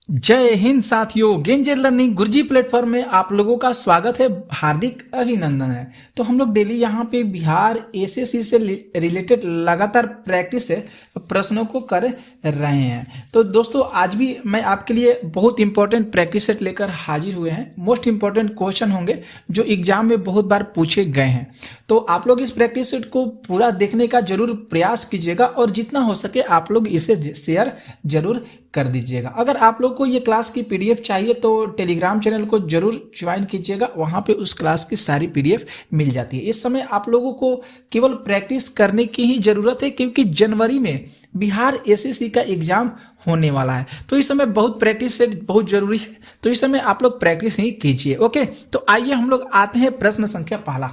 जय हिंद साथियों, गेंजेर लर्निंग गुरुजी प्लेटफॉर्म में आप लोगों का स्वागत है, हार्दिक अभिनंदन है। तो हम लोग डेली यहाँ पे बिहार एसएससी से रिलेटेड लगातार प्रैक्टिस प्रश्नों को कर रहे हैं। तो दोस्तों आज भी मैं आपके लिए बहुत इंपॉर्टेंट प्रैक्टिस सेट लेकर हाजिर हुए हैं। मोस्ट इंपॉर्टेंट क्वेश्चन होंगे जो एग्जाम में बहुत बार पूछे गए हैं। तो आप लोग इस प्रैक्टिस सेट को पूरा देखने का जरूर प्रयास कीजिएगा और जितना हो सके आप लोग इसे शेयर जरूर कर दीजिएगा। अगर आप लोग को ये क्लास की पीडीएफ चाहिए तो टेलीग्राम चैनल को जरूर ज्वाइन कीजिएगा, वहां पे उस क्लास की सारी पीडीएफ मिल जाती है। इस समय आप लोगों को केवल प्रैक्टिस करने की ही जरूरत है, क्योंकि जनवरी में बिहार एसएससी का एग्जाम होने वाला है। तो इस समय बहुत प्रैक्टिस सेट बहुत जरूरी है, तो इस समय आप लोग प्रैक्टिस ही कीजिए। ओके, तो आइए हम लोग आते हैं प्रश्न संख्या पहला।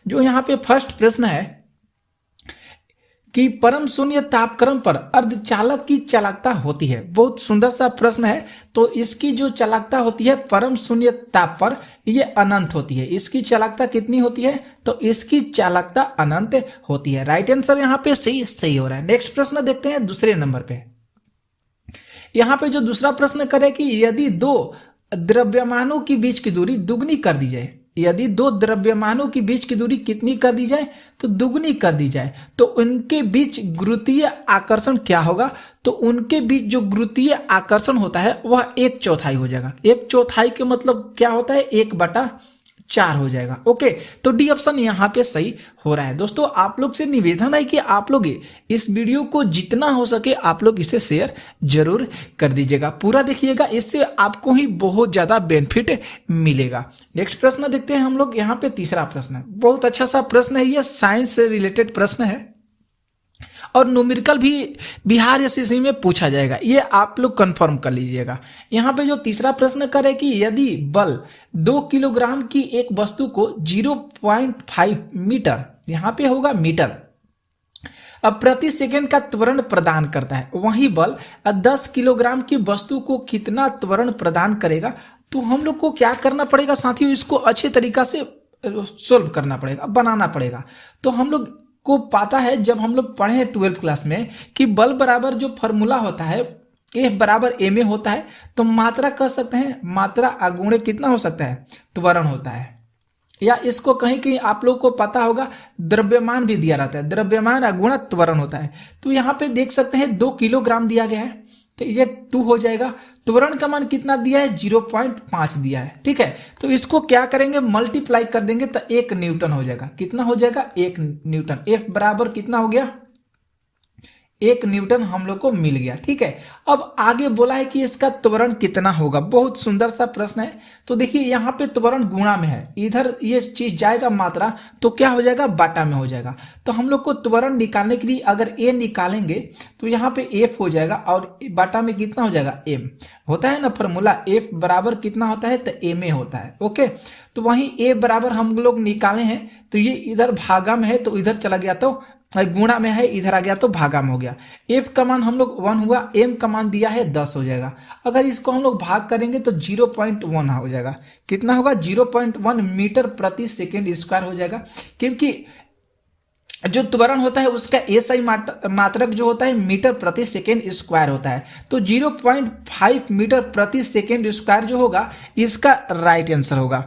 जो यहाँ पे फर्स्ट प्रश्न है कि परम शून्य तापक्रम पर अर्धचालक की चालकता होती है। बहुत सुंदर सा प्रश्न है। तो इसकी जो चालकता होती है परम शून्य ताप पर, ये अनंत होती है। इसकी चालकता कितनी होती है? तो इसकी चालकता अनंत होती है। राइट आंसर यहाँ पे सही हो रहा है। नेक्स्ट प्रश्न देखते हैं दूसरे नंबर पे। यहाँ पे जो दूसरा प्रश्न करे कि यदि दो द्रव्यमानों के बीच की दूरी दुगनी कर दी जाए, यदि दो द्रव्यमानों के बीच की दूरी कितनी कर दी जाए? तो दुगनी कर दी जाए, तो उनके बीच गुरुत्वीय आकर्षण क्या होगा? तो उनके बीच जो गुरुत्वीय आकर्षण होता है वह 1/4 हो जाएगा। 1/4 के मतलब क्या होता है? 1/4 हो जाएगा। ओके, तो डी ऑप्शन यहाँ पे सही हो रहा है। दोस्तों आप लोग से निवेदन है कि आप लोग इस वीडियो को जितना हो सके आप लोग इसे शेयर जरूर कर दीजिएगा, पूरा देखिएगा, इससे आपको ही बहुत ज्यादा बेनिफिट मिलेगा। नेक्स्ट प्रश्न देखते हैं हम लोग। यहाँ पे तीसरा प्रश्न है, बहुत अच्छा सा प्रश्न है, ये साइंस से रिलेटेड प्रश्न है और न्यूमेरिकल भी बिहार एसएससी में पूछा जाएगा, ये आप लोग कंफर्म कर लीजिएगा। यहाँ पे जो तीसरा प्रश्न करे कि यदि बल 2 किलोग्राम की एक वस्तु को 0.5 मीटर, यहाँ पे होगा मीटर, अब प्रति सेकंड का त्वरण प्रदान करता है, वही बल 10 किलोग्राम की वस्तु को कितना त्वरण प्रदान करेगा? तो हम लोग को क्या करना पड़ेगा साथियों? इसको अच्छे तरीका से सोल्व करना पड़ेगा, बनाना पड़ेगा। तो हम लोग को पता है, जब हम लोग पढ़े हैं 12th क्लास में, कि बल बराबर जो फॉर्मूला होता है F बराबर ma होता है। तो मात्रा कह सकते हैं, मात्रा अगुणे कितना हो सकता है? त्वरण होता है। या इसको कहीं कहीं आप लोग को पता होगा द्रव्यमान भी दिया रहता है, द्रव्यमान अगुणा त्वरण होता है। तो यहाँ पे देख सकते हैं 2 किलोग्राम दिया गया है, तो ये 2 हो जाएगा। त्वरण का मान कितना दिया है? 0.5 दिया है। ठीक है, तो इसको क्या करेंगे? मल्टीप्लाई कर देंगे तो 1 न्यूटन हो जाएगा। कितना हो जाएगा? 1 न्यूटन। F बराबर कितना हो गया? 1 न्यूटन हम लोग को मिल गया। ठीक है, अब आगे बोला है कि इसका त्वरण कितना होगा। बहुत सुंदर सा प्रश्न है। तो देखिए यहाँ पे त्वरण गुणा में है, इधर ये चीज जाएगा मात्रा, तो क्या हो जाएगा? बाटा में हो जाएगा। तो हम लोग को त्वरण निकालने के लिए अगर a निकालेंगे तो यहाँ पे F हो जाएगा और बाटा में कितना हो जाएगा? m होता है ना फॉर्मूला, F बराबर कितना होता है? तो ma होता है। ओके, तो वही a बराबर हम लोग निकाले हैं, तो ये इधर भागा में है तो इधर चला गया, तो गुणा में है इधर आ गया तो भागा में हो गया। F का मान हम लोग 1 हुआ, M का मान दिया है 10 हो जाएगा। अगर इसको हम लोग भाग करेंगे तो 0.1 हो जाएगा। कितना होगा? 0.1 मीटर प्रति सेकेंड स्क्वायर हो जाएगा, क्योंकि जो त्वरण होता है उसका एसआई मात्रक जो होता है मीटर प्रति सेकेंड स्क्वायर होता है। तो 0.5 मीटर प्रति सेकेंड स्क्वायर जो होगा इसका राइट आंसर होगा।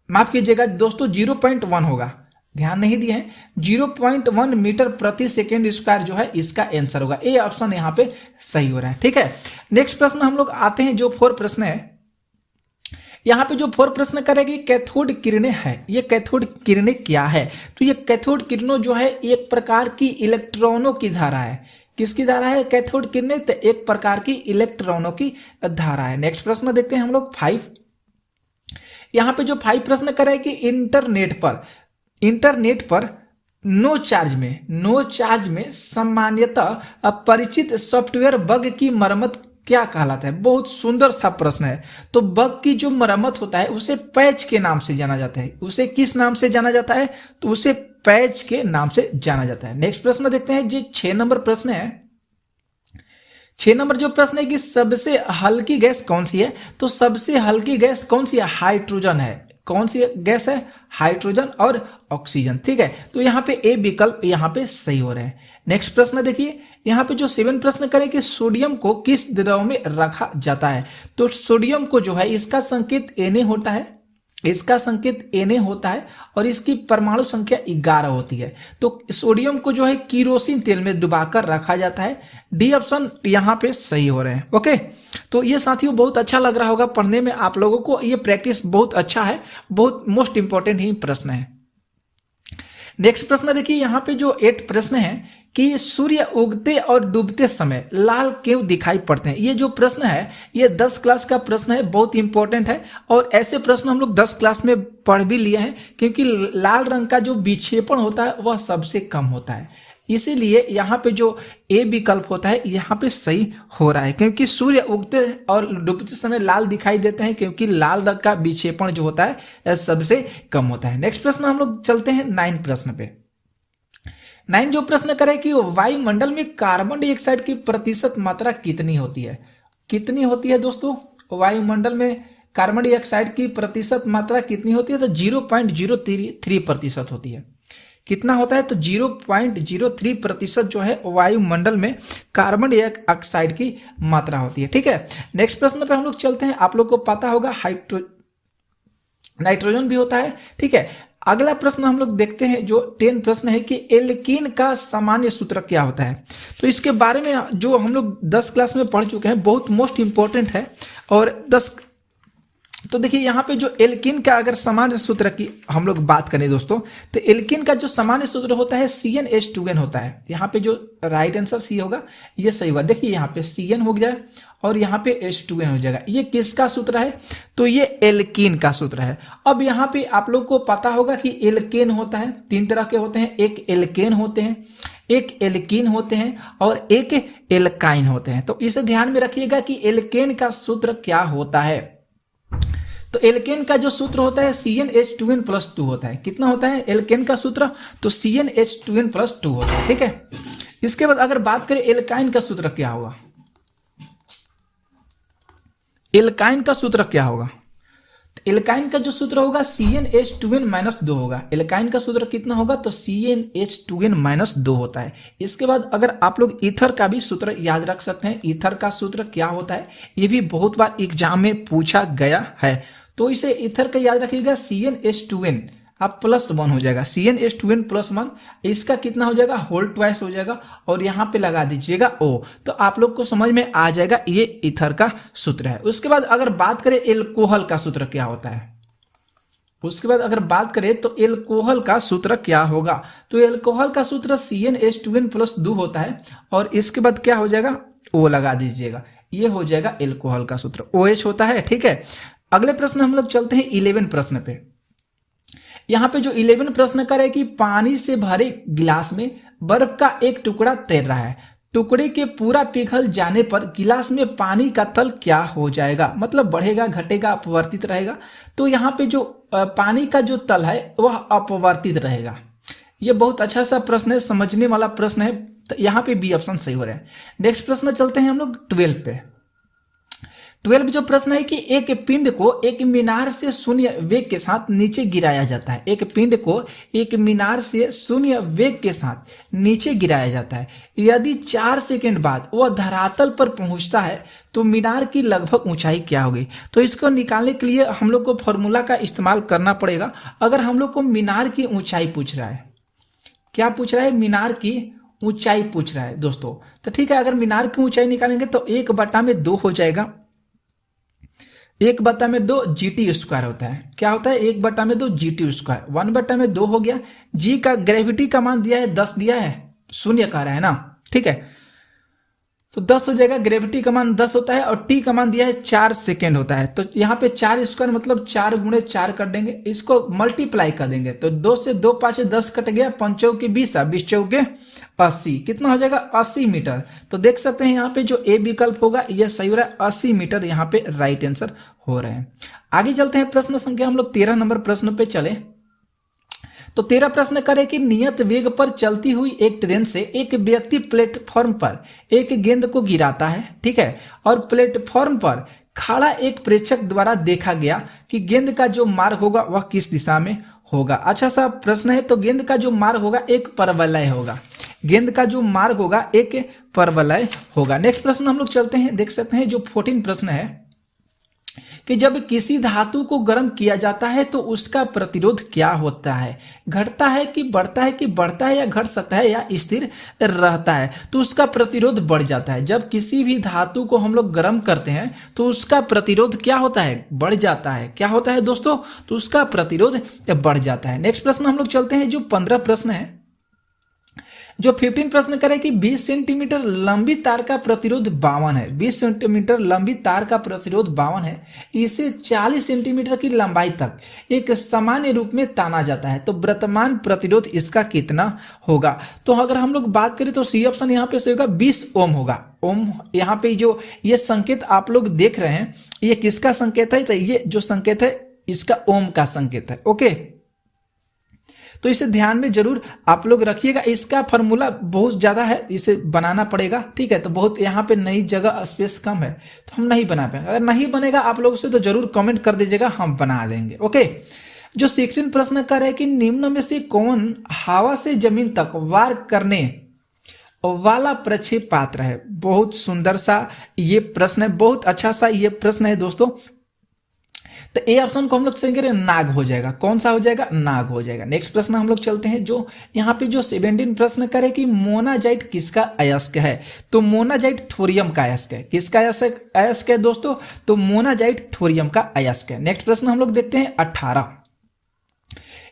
माफ कीजिएगा दोस्तों, 0.1 होगा, ध्यान नहीं दिए हैं। 0.1 मीटर प्रति सेकेंड स्क्वायर जो है इसका आंसर होगा। ए ऑप्शन यहाँ पे सही हो रहा है। ठीक है, नेक्स्ट प्रश्न हम लोग आते हैं, जो 4 प्रश्न है। यहाँ पे जो 4 प्रश्न करेगी कैथोड किरणें है। ये कैथोड किरणें क्या है? तो ये कैथोड किरणों जो है एक प्रकार की इलेक्ट्रॉनों की धारा है। किसकी धारा है? कैथोड किरणें तो एक प्रकार की इलेक्ट्रॉनों की धारा है। नेक्स्ट प्रश्न देखते हैं हम लोग 5। यहाँ पे जो 5 प्रश्न करे कि इंटरनेट पर नो चार्ज में सामान्यतः परिचित सॉफ्टवेयर बग की मरम्मत क्या कहलाता है? बहुत सुंदर सा प्रश्न है। तो बग की जो मरम्मत होता है उसे पैच के नाम से जाना जाता है। उसे किस नाम से जाना जाता है? तो उसे पैच के नाम से जाना जाता है। नेक्स्ट प्रश्न देखते हैं, जो 6 नंबर प्रश्न है। 6 नंबर जो प्रश्न है कि सबसे हल्की गैस कौन सी है? तो सबसे हल्की गैस कौन सी है? हाइड्रोजन है। कौन सी गैस है? हाइड्रोजन और ऑक्सीजन। ठीक है, तो यहाँ पे ए विकल्प यहाँ पे सही हो रहे हैं। नेक्स्ट प्रश्न देखिए, यहाँ पे जो 7 प्रश्न करें कि सोडियम को किस द्रव में रखा जाता है। तो सोडियम को जो है इसका संकेत Na होता है, इसका संकेत Na होता है और इसकी परमाणु संख्या 11 होती है। तो सोडियम को जो है किरोसिन तेल में डुबाकर रखा जाता है। डी ऑप्शन यहाँ पे सही हो रहे हैं। ओके, तो ये साथियों बहुत अच्छा लग रहा होगा पढ़ने में आप लोगों को, ये प्रैक्टिस बहुत अच्छा है, बहुत मोस्ट इंपॉर्टेंट ही प्रश्न है। नेक्स्ट प्रश्न देखिए, यहाँ पे जो 8 प्रश्न है कि सूर्य उगते और डूबते समय लाल क्यों दिखाई पड़ते हैं। ये जो प्रश्न है ये 10 क्लास का प्रश्न है, बहुत इंपॉर्टेंट है और ऐसे प्रश्न हम लोग 10 क्लास में पढ़ भी लिए हैं, क्योंकि लाल रंग का जो विक्षेपण होता है वह सबसे कम होता है, इसीलिए यहाँ पे जो ए विकल्प होता है यहाँ पे सही हो रहा है, क्योंकि सूर्य उगते और डूबते समय लाल दिखाई देते हैं, क्योंकि लाल रंग का विक्षेपण जो होता है सबसे कम होता है। नेक्स्ट प्रश्न हम लोग चलते हैं 9 प्रश्न पे। 9 जो प्रश्न करे कि वायुमंडल में कार्बन डाइऑक्साइड की प्रतिशत मात्रा कितनी होती है। कितनी होती है दोस्तों, वायुमंडल में कार्बन डाइऑक्साइड की प्रतिशत मात्रा कितनी होती है, तो 0.03% होती है। कितना होता है, तो 0.03% जो है वायुमंडल में कार्बन डाइऑक्साइड की मात्रा होती है। ठीक है, नेक्स्ट प्रश्न पे हम लोग चलते हैं। आप लोग को पता होगा नाइट्रोजन भी होता है। ठीक है, अगला प्रश्न हम लोग देखते हैं जो 10 प्रश्न है कि एल्कीन का सामान्य सूत्र क्या होता है। तो इसके बारे में जो हम लोग 10 क्लास में पढ़ चुके हैं, बहुत मोस्ट इंपॉर्टेंट है। और 10 तो देखिए यहाँ पे जो एल्कीन का अगर सामान्य सूत्र की हम लोग बात करें दोस्तों, तो एल्कीन का जो सामान्य सूत्र होता है CnH2n होता है। यहाँ पे जो राइट आंसर सी होगा ये सही होगा। देखिए यहाँ पे Cn हो गया और यहाँ पे H2n हो जाएगा। ये किसका सूत्र है, तो ये एल्कीन का सूत्र है। अब यहाँ पे आप लोग को पता होगा कि एल्केन होता है, 3 तरह के होते हैं, एक एल्केन होते हैं, एक एल्कीन होते हैं और एक एल्काइन होते हैं। तो इसे ध्यान में रखिएगा कि एल्केन का सूत्र क्या होता है। तो एल्केन का जो सूत्र होता है CnH2n+2 होता है। कितना होता है एल्केन का सूत्र, तो CnH2n+2 होता है। ठीक है, इसके बाद अगर बात करें एल्काइन का सूत्र क्या होगा, एल्काइन का सूत्र क्या होगा, तो एल्काइन का जो सूत्र होगा CnH2n-2 होगा। एल्काइन का सूत्र कितना होगा, तो CnH2n-2 होता है। इसके बाद अगर आप लोग ईथर का भी सूत्र याद रख सकते हैं। ईथर का सूत्र क्या होता है, ये भी बहुत बार एग्जाम में पूछा गया है। तो इसे ईथर का याद रखिएगा, CnH2n अब +1 हो जाएगा, CnH2n+1। इसका कितना हो जाएगा, होल ट्वाइस हो जाएगा और यहाँ पे लगा दीजिएगा O। तो आप लोग को समझ में आ जाएगा ये ईथर का सूत्र है। उसके बाद अगर बात करें एल्कोहल का सूत्र क्या होता है, उसके बाद अगर बात करें तो एल्कोहल का सूत्र क्या होगा, तो एल्कोहल का सूत्र CnH2n+2 होता है और इसके बाद क्या हो जाएगा, O लगा दीजिएगा, ये हो जाएगा एल्कोहल का सूत्र, OH होता है। ठीक है, अगले प्रश्न हम लोग चलते हैं 11 प्रश्न पे। यहाँ पे जो 11 प्रश्न करे कि पानी से भरे गिलास में बर्फ का एक टुकड़ा तैर रहा है, टुकड़े के पूरा पिघल जाने पर गिलास में पानी का तल क्या हो जाएगा, मतलब बढ़ेगा, घटेगा, अपवर्तित रहेगा। तो यहाँ पे जो पानी का जो तल है वह अपवर्तित रहेगा। ये बहुत अच्छा सा प्रश्न है, समझने वाला प्रश्न है, तो यहाँ पे बी ऑप्शन सही हो रहा है। नेक्स्ट प्रश्न चलते हैं हम लोग 12 पे। 12 जो प्रश्न है कि एक पिंड को एक मीनार से शून्य वेग के साथ नीचे गिराया जाता है। एक पिंड को एक मीनार से शून्य वेग के साथ नीचे गिराया जाता है। यदि 4 सेकंड बाद वह धरातल पर पहुंचता है तो मीनार की लगभग ऊंचाई क्या होगी। तो इसको निकालने के लिए हम लोग को फॉर्मूला का इस्तेमाल करना पड़ेगा। अगर हम लोग को मीनार की ऊंचाई पूछ रहा है, क्या पूछ रहा है, मीनार की ऊंचाई पूछ रहा है दोस्तों, तो ठीक है, अगर मीनार की ऊंचाई निकालेंगे तो 1/2 हो जाएगा। 1/2 GT² होता है। क्या होता है, 1/2 GT², 1/2 हो गया। जी का ग्रेविटी का मान दिया है 10 दिया है, शून्य कह रहा है ना, ठीक है, तो 10 हो जाएगा। ग्रेविटी का मान 10 होता है और टी का मान दिया है 4 सेकेंड होता है। तो यहाँ पे 4² मतलब 4 × 4 कर देंगे, इसको मल्टीप्लाई कर देंगे तो 2 से 2 5 10 कट गया, 5 चौके 20, 20 चौके 80, कितना हो जाएगा 80 मीटर। तो देख सकते हैं यहाँ पे जो ए विकल्प होगा यह सही हो रहा है, 80 मीटर यहाँ पे राइट आंसर हो रहे हैं। आगे चलते हैं प्रश्न संख्या हम लोग 13 नंबर प्रश्न पे चले। तो 13 प्रश्न करें कि नियत वेग पर चलती हुई एक ट्रेन से एक व्यक्ति प्लेटफॉर्म पर एक गेंद को गिराता है, ठीक है, और प्लेटफॉर्म पर खड़ा एक प्रेक्षक द्वारा देखा गया कि गेंद का जो मार्ग होगा वह किस दिशा में होगा। अच्छा सा प्रश्न है। तो गेंद का जो मार्ग होगा एक परवलय होगा, गेंद का जो मार्ग होगा एक परवलय होगा। नेक्स्ट प्रश्न हम लोग चलते हैं, देख सकते हैं जो 14 प्रश्न है कि जब किसी धातु को गर्म किया जाता है तो उसका प्रतिरोध क्या होता है, घटता है कि बढ़ता है या घट सकता है या स्थिर रहता है। तो उसका प्रतिरोध बढ़ जाता है। जब किसी भी धातु को हम लोग गर्म करते हैं तो उसका प्रतिरोध क्या होता है, बढ़ जाता है। क्या होता है दोस्तों, तो उसका प्रतिरोध बढ़ जाता है। नेक्स्ट प्रश्न हम लोग चलते हैं जो 15 प्रश्न है। जो 15 प्रश्न करे कि 20 सेंटीमीटर लंबी तार का प्रतिरोध 52 है। 20 सेंटीमीटर लंबी तार का प्रतिरोध 52 है। इसे 40 सेंटीमीटर की लंबाई तक एक सामान्य रूप में ताना जाता है, तो वर्तमान प्रतिरोध इसका कितना होगा। तो अगर हम लोग बात करें तो सी ऑप्शन यहाँ पे सही होगा, 20 ओम होगा। ओम यहाँ पे जो ये संकेत आप लोग देख रहे हैं ये किसका संकेत है, तो ये जो संकेत है इसका ओम का संकेत है। ओके, तो इसे ध्यान में जरूर आप लोग रखिएगा। इसका फॉर्मूला बहुत ज्यादा है, इसे बनाना पड़ेगा, ठीक है। तो बहुत यहाँ पे नई जगह स्पेस कम है तो हम नहीं बना पाएंगे। अगर नहीं बनेगा आप लोग से तो जरूर कमेंट कर दीजिएगा, हम बना देंगे। ओके, जो 16 प्रश्न कर रहे हैं कि निम्न में से कौन हवा से जमीन तक वार करने वाला प्रक्षेप पात्र है। बहुत सुंदर सा ये प्रश्न है, बहुत अच्छा सा ये प्रश्न है दोस्तों। तो ए ऑप्शन को हम लोग सही करें, नाग हो जाएगा। कौन सा हो जाएगा, नाग हो जाएगा। नेक्स्ट प्रश्न हम लोग चलते हैं, जो यहाँ पे जो 17 प्रश्न करे कि मोनाजाइट किसका अयस्क है। तो मोनाजाइट थोरियम का अयस्क है। किसका अयस्क है दोस्तों, तो मोनाजाइट थोरियम का अयस्क है। नेक्स्ट प्रश्न हम लोग देखते हैं 18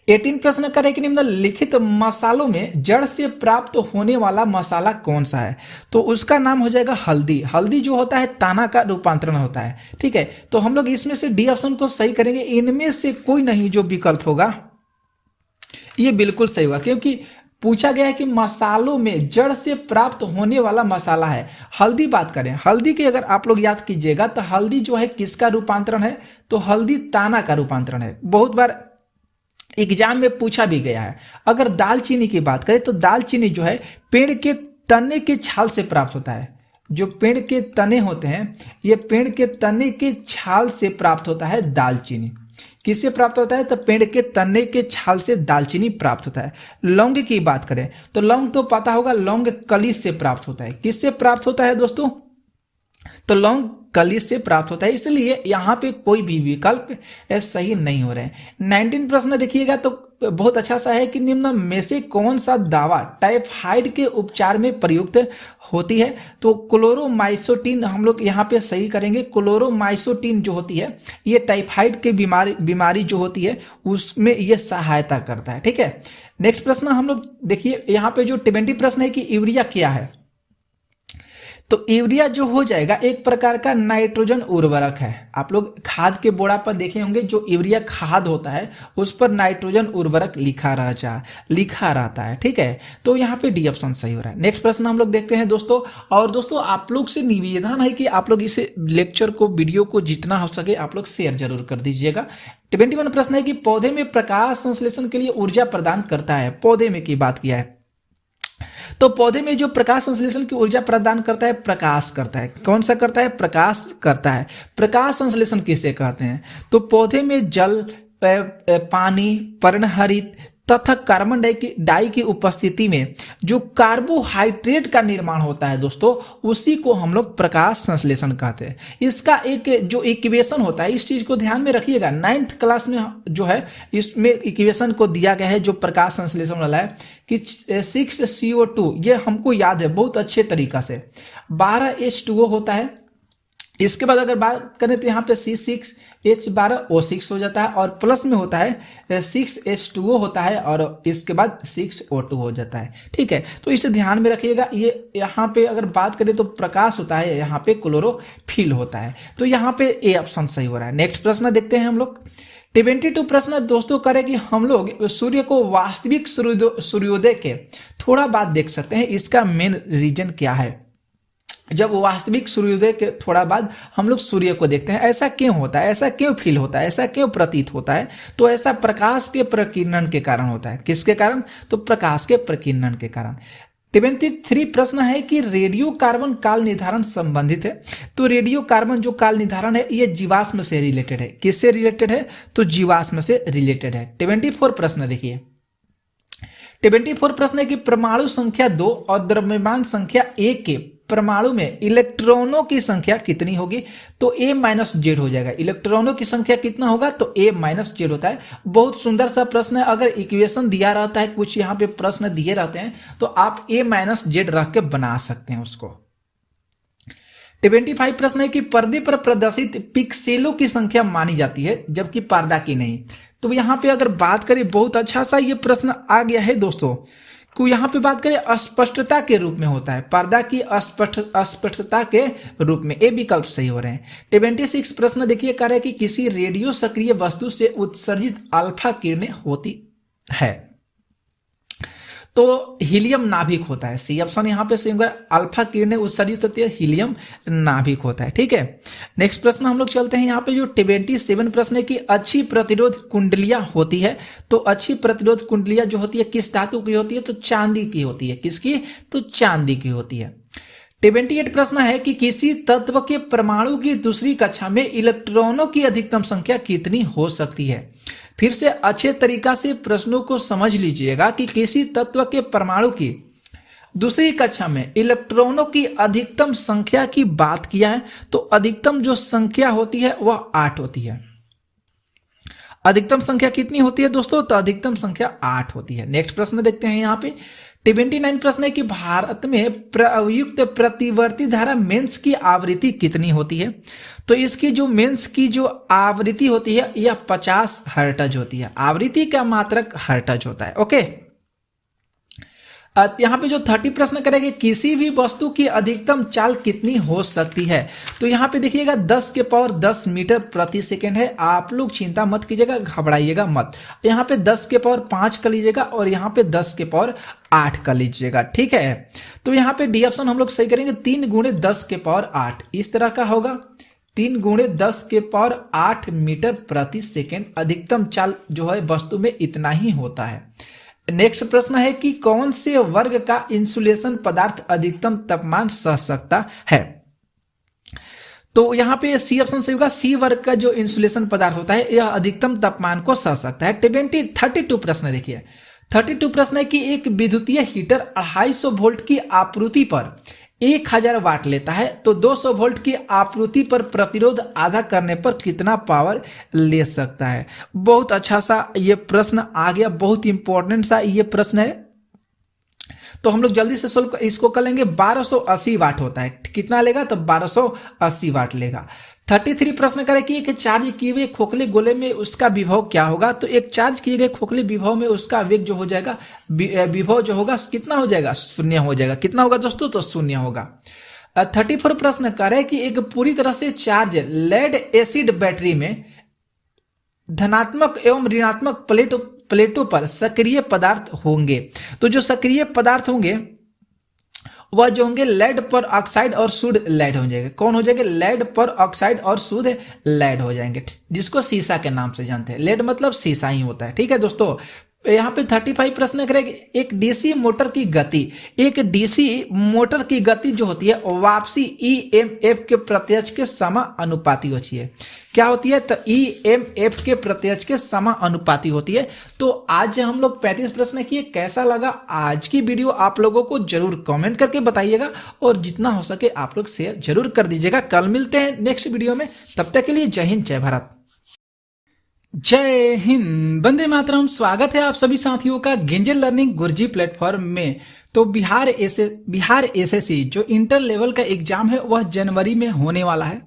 प्रश्न करें कि निम्नलिखित मसालों में जड़ से प्राप्त होने वाला मसाला कौन सा है। तो उसका नाम हो जाएगा हल्दी। हल्दी जो होता है ताना का रूपांतरण होता है, ठीक है। तो हम लोग इसमें से डी ऑप्शन को सही करेंगे। इनमें से कोई नहीं जो विकल्प होगा ये बिल्कुल सही होगा, क्योंकि पूछा गया है कि मसालों में जड़ से प्राप्त होने वाला मसाला है हल्दी। बात करें हल्दी की, अगर आप लोग याद कीजिएगा तो हल्दी जो है किसका रूपांतरण है, तो हल्दी ताना का रूपांतरण है। बहुत बार एग्जाम में पूछा भी गया है। अगर दालचीनी की बात करें तो दालचीनी जो है पेड़ के तने के छाल से प्राप्त होता है। जो पेड़ के तने होते हैं ये पेड़ के तने के छाल से प्राप्त होता है दालचीनी। किससे प्राप्त होता है, तो पेड़ के तने के छाल से दालचीनी प्राप्त होता है। लौंग की बात करें तो लौंग तो पता होगा, लौंग कली से प्राप्त होता है। किससे प्राप्त होता है दोस्तों, तो लौंग कली से प्राप्त होता है। इसलिए यहाँ पे कोई भी विकल्प सही नहीं हो रहे हैं। 19 प्रश्न देखिएगा तो बहुत अच्छा सा है कि निम्न में से कौन सा दवा टाइफाइड के उपचार में प्रयुक्त होती है। तो क्लोरोमाइसोटिन हम लोग यहाँ पे सही करेंगे। क्लोरोमाइसोटिन जो होती है ये टाइफाइड की बीमारी जो होती है उसमें ये सहायता करता है, ठीक है। नेक्स्ट प्रश्न हम लोग देखिए, यहाँ पे जो 20 प्रश्न है कि यूरिया क्या है। तो यूरिया जो हो जाएगा एक प्रकार का नाइट्रोजन उर्वरक है। आप लोग खाद के बोरा पर देखे होंगे, जो यूरिया खाद होता है उस पर नाइट्रोजन उर्वरक लिखा रहता है, ठीक है। तो यहाँ पे डी ऑप्शन सही हो रहा है। नेक्स्ट प्रश्न हम लोग देखते हैं दोस्तों। और दोस्तों आप लोग से निवेदन है कि आप लोग इसे लेक्चर को, वीडियो को जितना हो सके आप लोग शेयर जरूर कर दीजिएगा। 21 प्रश्न है कि पौधे में प्रकाश संश्लेषण के लिए ऊर्जा प्रदान करता है। पौधे में की बात किया है तो पौधे में जो प्रकाश संश्लेषण की ऊर्जा प्रदान करता है, प्रकाश करता है। कौन सा करता है, प्रकाश करता है। प्रकाश संश्लेषण किसे कहते हैं, तो पौधे में जल, पानी, पर्णहरित तथा कार्बन डाई की उपस्थिति में जो कार्बोहाइड्रेट का निर्माण होता है दोस्तों, उसी को हम लोग प्रकाश संश्लेषण कहते हैं। इसका एक जो इक्वेशन होता है, इस चीज को ध्यान में रखिएगा। 9th क्लास में जो है इसमें इक्वेशन को दिया गया है जो प्रकाश संश्लेषण वाला है कि 6CO2, ये हमको याद है बहुत अच्छे तरीका से। 12H2O होता है। इसके बाद अगर बात करें तो यहाँ पे C6H12O6 हो जाता है, और प्लस में होता है 6H2O होता है, और इसके बाद 6O2 हो जाता है, ठीक है। तो इसे ध्यान में रखिएगा। ये यहाँ पे अगर बात करें तो प्रकाश होता है, यहाँ पे क्लोरोफिल होता है। तो यहाँ पे ए ऑप्शन सही हो रहा है। नेक्स्ट प्रश्न देखते हैं हम लोग। 72 प्रश्न दोस्तों करे कि हम लोग सूर्य को वास्तविक सूर्योदय के थोड़ा बाद देख सकते हैं। इसका मेन रीजन क्या है, जब वास्तविक सूर्योदय के थोड़ा बाद हम लोग सूर्य को देखते हैं, ऐसा क्यों होता है, ऐसा क्यों फील होता है, ऐसा क्यों प्रतीत होता है। तो ऐसा प्रकाश के प्रकीर्णन के कारण होता है। किसके कारण, तो प्रकाश के प्रकीर्णन के कारण। 73 प्रश्न है कि रेडियो कार्बन काल निर्धारण संबंधित है। तो रेडियो कार्बन जो काल निर्धारण है ये जीवाश्म से रिलेटेड है। किससे रिलेटेड है, तो जीवाश्म से रिलेटेड है। 74 प्रश्न देखिए, 74 प्रश्न है कि परमाणु संख्या 2 और द्रव्यमान संख्या 1 के परमाणु में इलेक्ट्रॉनों की संख्या कितनी होगी? तो a माइनस जेड हो जाएगा। इलेक्ट्रॉनों की संख्या कितना होगा? तो a माइनस जेड होता है। बहुत सुंदर सा प्रश्न है। अगर इक्वेशन दिया रहता है, कुछ यहाँ पे प्रश्न दिए रहते हैं, तो आप a माइनस जेड रख के बना सकते हैं उसको। 75 प्रश्न है कि पर्दे पर प्रदर्शित पिक्सेलों की संख्या मानी जाती है जबकि पर्दा की नहीं। तो यहाँ पे अगर बात करें, बहुत अच्छा सा ये प्रश्न आ गया है दोस्तों, को यहाँ पे बात करें अस्पष्टता के रूप में होता है, पर्दा की अस्पष्टता के रूप में। ए विकल्प सही हो रहे हैं। 76 प्रश्न देखिए, कह रहे हैं कि किसी रेडियो सक्रिय वस्तु से उत्सर्जित अल्फा किरणें होती है, तो हीलियम नाभिक होता है। सी ऑप्शन यहाँ पे सही होगा। अल्फा किरणें उत्सर्जित होती है, हीलियम नाभिक होता है। ठीक है, नेक्स्ट प्रश्न हम लोग चलते हैं यहाँ पे जो 77 प्रश्न है कि अच्छी प्रतिरोध कुंडलियां होती है, तो अच्छी प्रतिरोध कुंडलियां जो होती है किस धातु की होती है? तो चांदी की होती है। किसकी? तो चांदी की होती है। 78 प्रश्न है कि किसी तत्व के परमाणु की दूसरी कक्षा में इलेक्ट्रॉनों की अधिकतम संख्या कितनी हो सकती है? फिर से अच्छे तरीका से प्रश्नों को समझ लीजिएगा कि किसी तत्व के परमाणु की दूसरी कक्षा में इलेक्ट्रॉनों की अधिकतम संख्या की बात किया है, तो अधिकतम जो संख्या होती है वह 8 होती है। अधिकतम संख्या कितनी होती है दोस्तों? तो अधिकतम संख्या 8 होती है। नेक्स्ट प्रश्न देखते हैं यहाँ पे 79 प्रश्न है कि भारत में प्रयुक्त प्रतिवर्ती धारा मेंस की आवृत्ति कितनी होती है? तो इसकी जो मेंस की जो आवृत्ति होती है यह 50 हर्ट्ज होती है। आवृत्ति का मात्रक हर्ट्ज होता है। ओके, यहाँ पे जो 30 प्रश्न करेंगे, किसी भी वस्तु की अधिकतम चाल कितनी हो सकती है? तो यहाँ पे देखिएगा 10 के पावर 10 मीटर प्रति सेकेंड है। आप लोग चिंता मत कीजिएगा, घबराइएगा मत। यहाँ पे 10 के पावर 5 कर लीजिएगा और यहाँ पे 10 के पावर 8 कर लीजिएगा। ठीक है, तो यहाँ पे डी ऑप्शन हम लोग सही करेंगे। 3 गुणे 10 के पावर 8 इस तरह का होगा। 3 गुणे 10 के पावर 8 मीटर प्रति सेकेंड अधिकतम चाल जो है वस्तु में इतना ही होता है। नेक्स्ट प्रश्न है कि कौन से वर्ग का इंसुलेशन पदार्थ अधिकतम तापमान सह सकता है? तो यहाँ पे सी ऑप्शन सही होगा। सी वर्ग का जो इंसुलेशन पदार्थ होता है यह अधिकतम तापमान को सह सकता है। 32 प्रश्न देखिए, 32 प्रश्न है कि एक विद्युतीय हीटर 250 वोल्ट की आपूर्ति पर 1000 वाट लेता है, तो 200 वोल्ट की आपूर्ति पर प्रतिरोध आधा करने पर कितना पावर ले सकता है? बहुत अच्छा सा ये प्रश्न आ गया, बहुत इंपॉर्टेंट सा ये प्रश्न है। तो हम लोग जल्दी से सोल्व इसको कर लेंगे। 1280 वाट होता है। कितना लेगा? तो 1280 वाट लेगा। 33 प्रश्न करें कि एक चार्ज किए हुए खोखले गोले में उसका विभव क्या होगा? तो एक चार्ज किए गए खोखले विभव में उसका वेग जो हो जाएगा, विभव जो होगा कितना हो जाएगा? 0 हो जाएगा। कितना होगा दोस्तों? तो 0 होगा। 34 प्रश्न करें कि एक पूरी तरह से चार्ज लेड एसिड बैटरी में धनात्मक एवं ऋणात्मक प्लेटों पर सक्रिय पदार्थ होंगे, तो जो सक्रिय पदार्थ होंगे वह जो होंगे लेड पर ऑक्साइड और शुद्ध लेड हो जाएंगे। कौन हो जाएंगे? लेड पर ऑक्साइड और शुद्ध लेड हो जाएंगे, जिसको सीसा के नाम से जानते हैं। लेड मतलब सीसा ही होता है। ठीक है दोस्तों, यहाँ पे 35 प्रश्न करेंगे। एक डीसी मोटर की गति, एक डीसी मोटर की गति जो होती है वापसी ईएमएफ के प्रत्यक्ष के समानुपाती होती है। क्या होती है? तो ईएमएफ के प्रत्यक्ष के समानुपाती होती है। तो आज हम लोग 35 प्रश्न किए। कैसा लगा आज की वीडियो? आप लोगों को जरूर कमेंट करके बताइएगा और जितना हो सके आप लोग शेयर जरूर कर दीजिएगा। कल मिलते हैं नेक्स्ट वीडियो में, तब तक के लिए जय हिंद, जय भारत, जय हिंद, वंदे मातरम। स्वागत है आप सभी साथियों का गेंजल लर्निंग गुरुजी प्लेटफॉर्म में। तो बिहार एसएससी जो इंटर लेवल का एग्जाम है वह जनवरी में होने वाला है।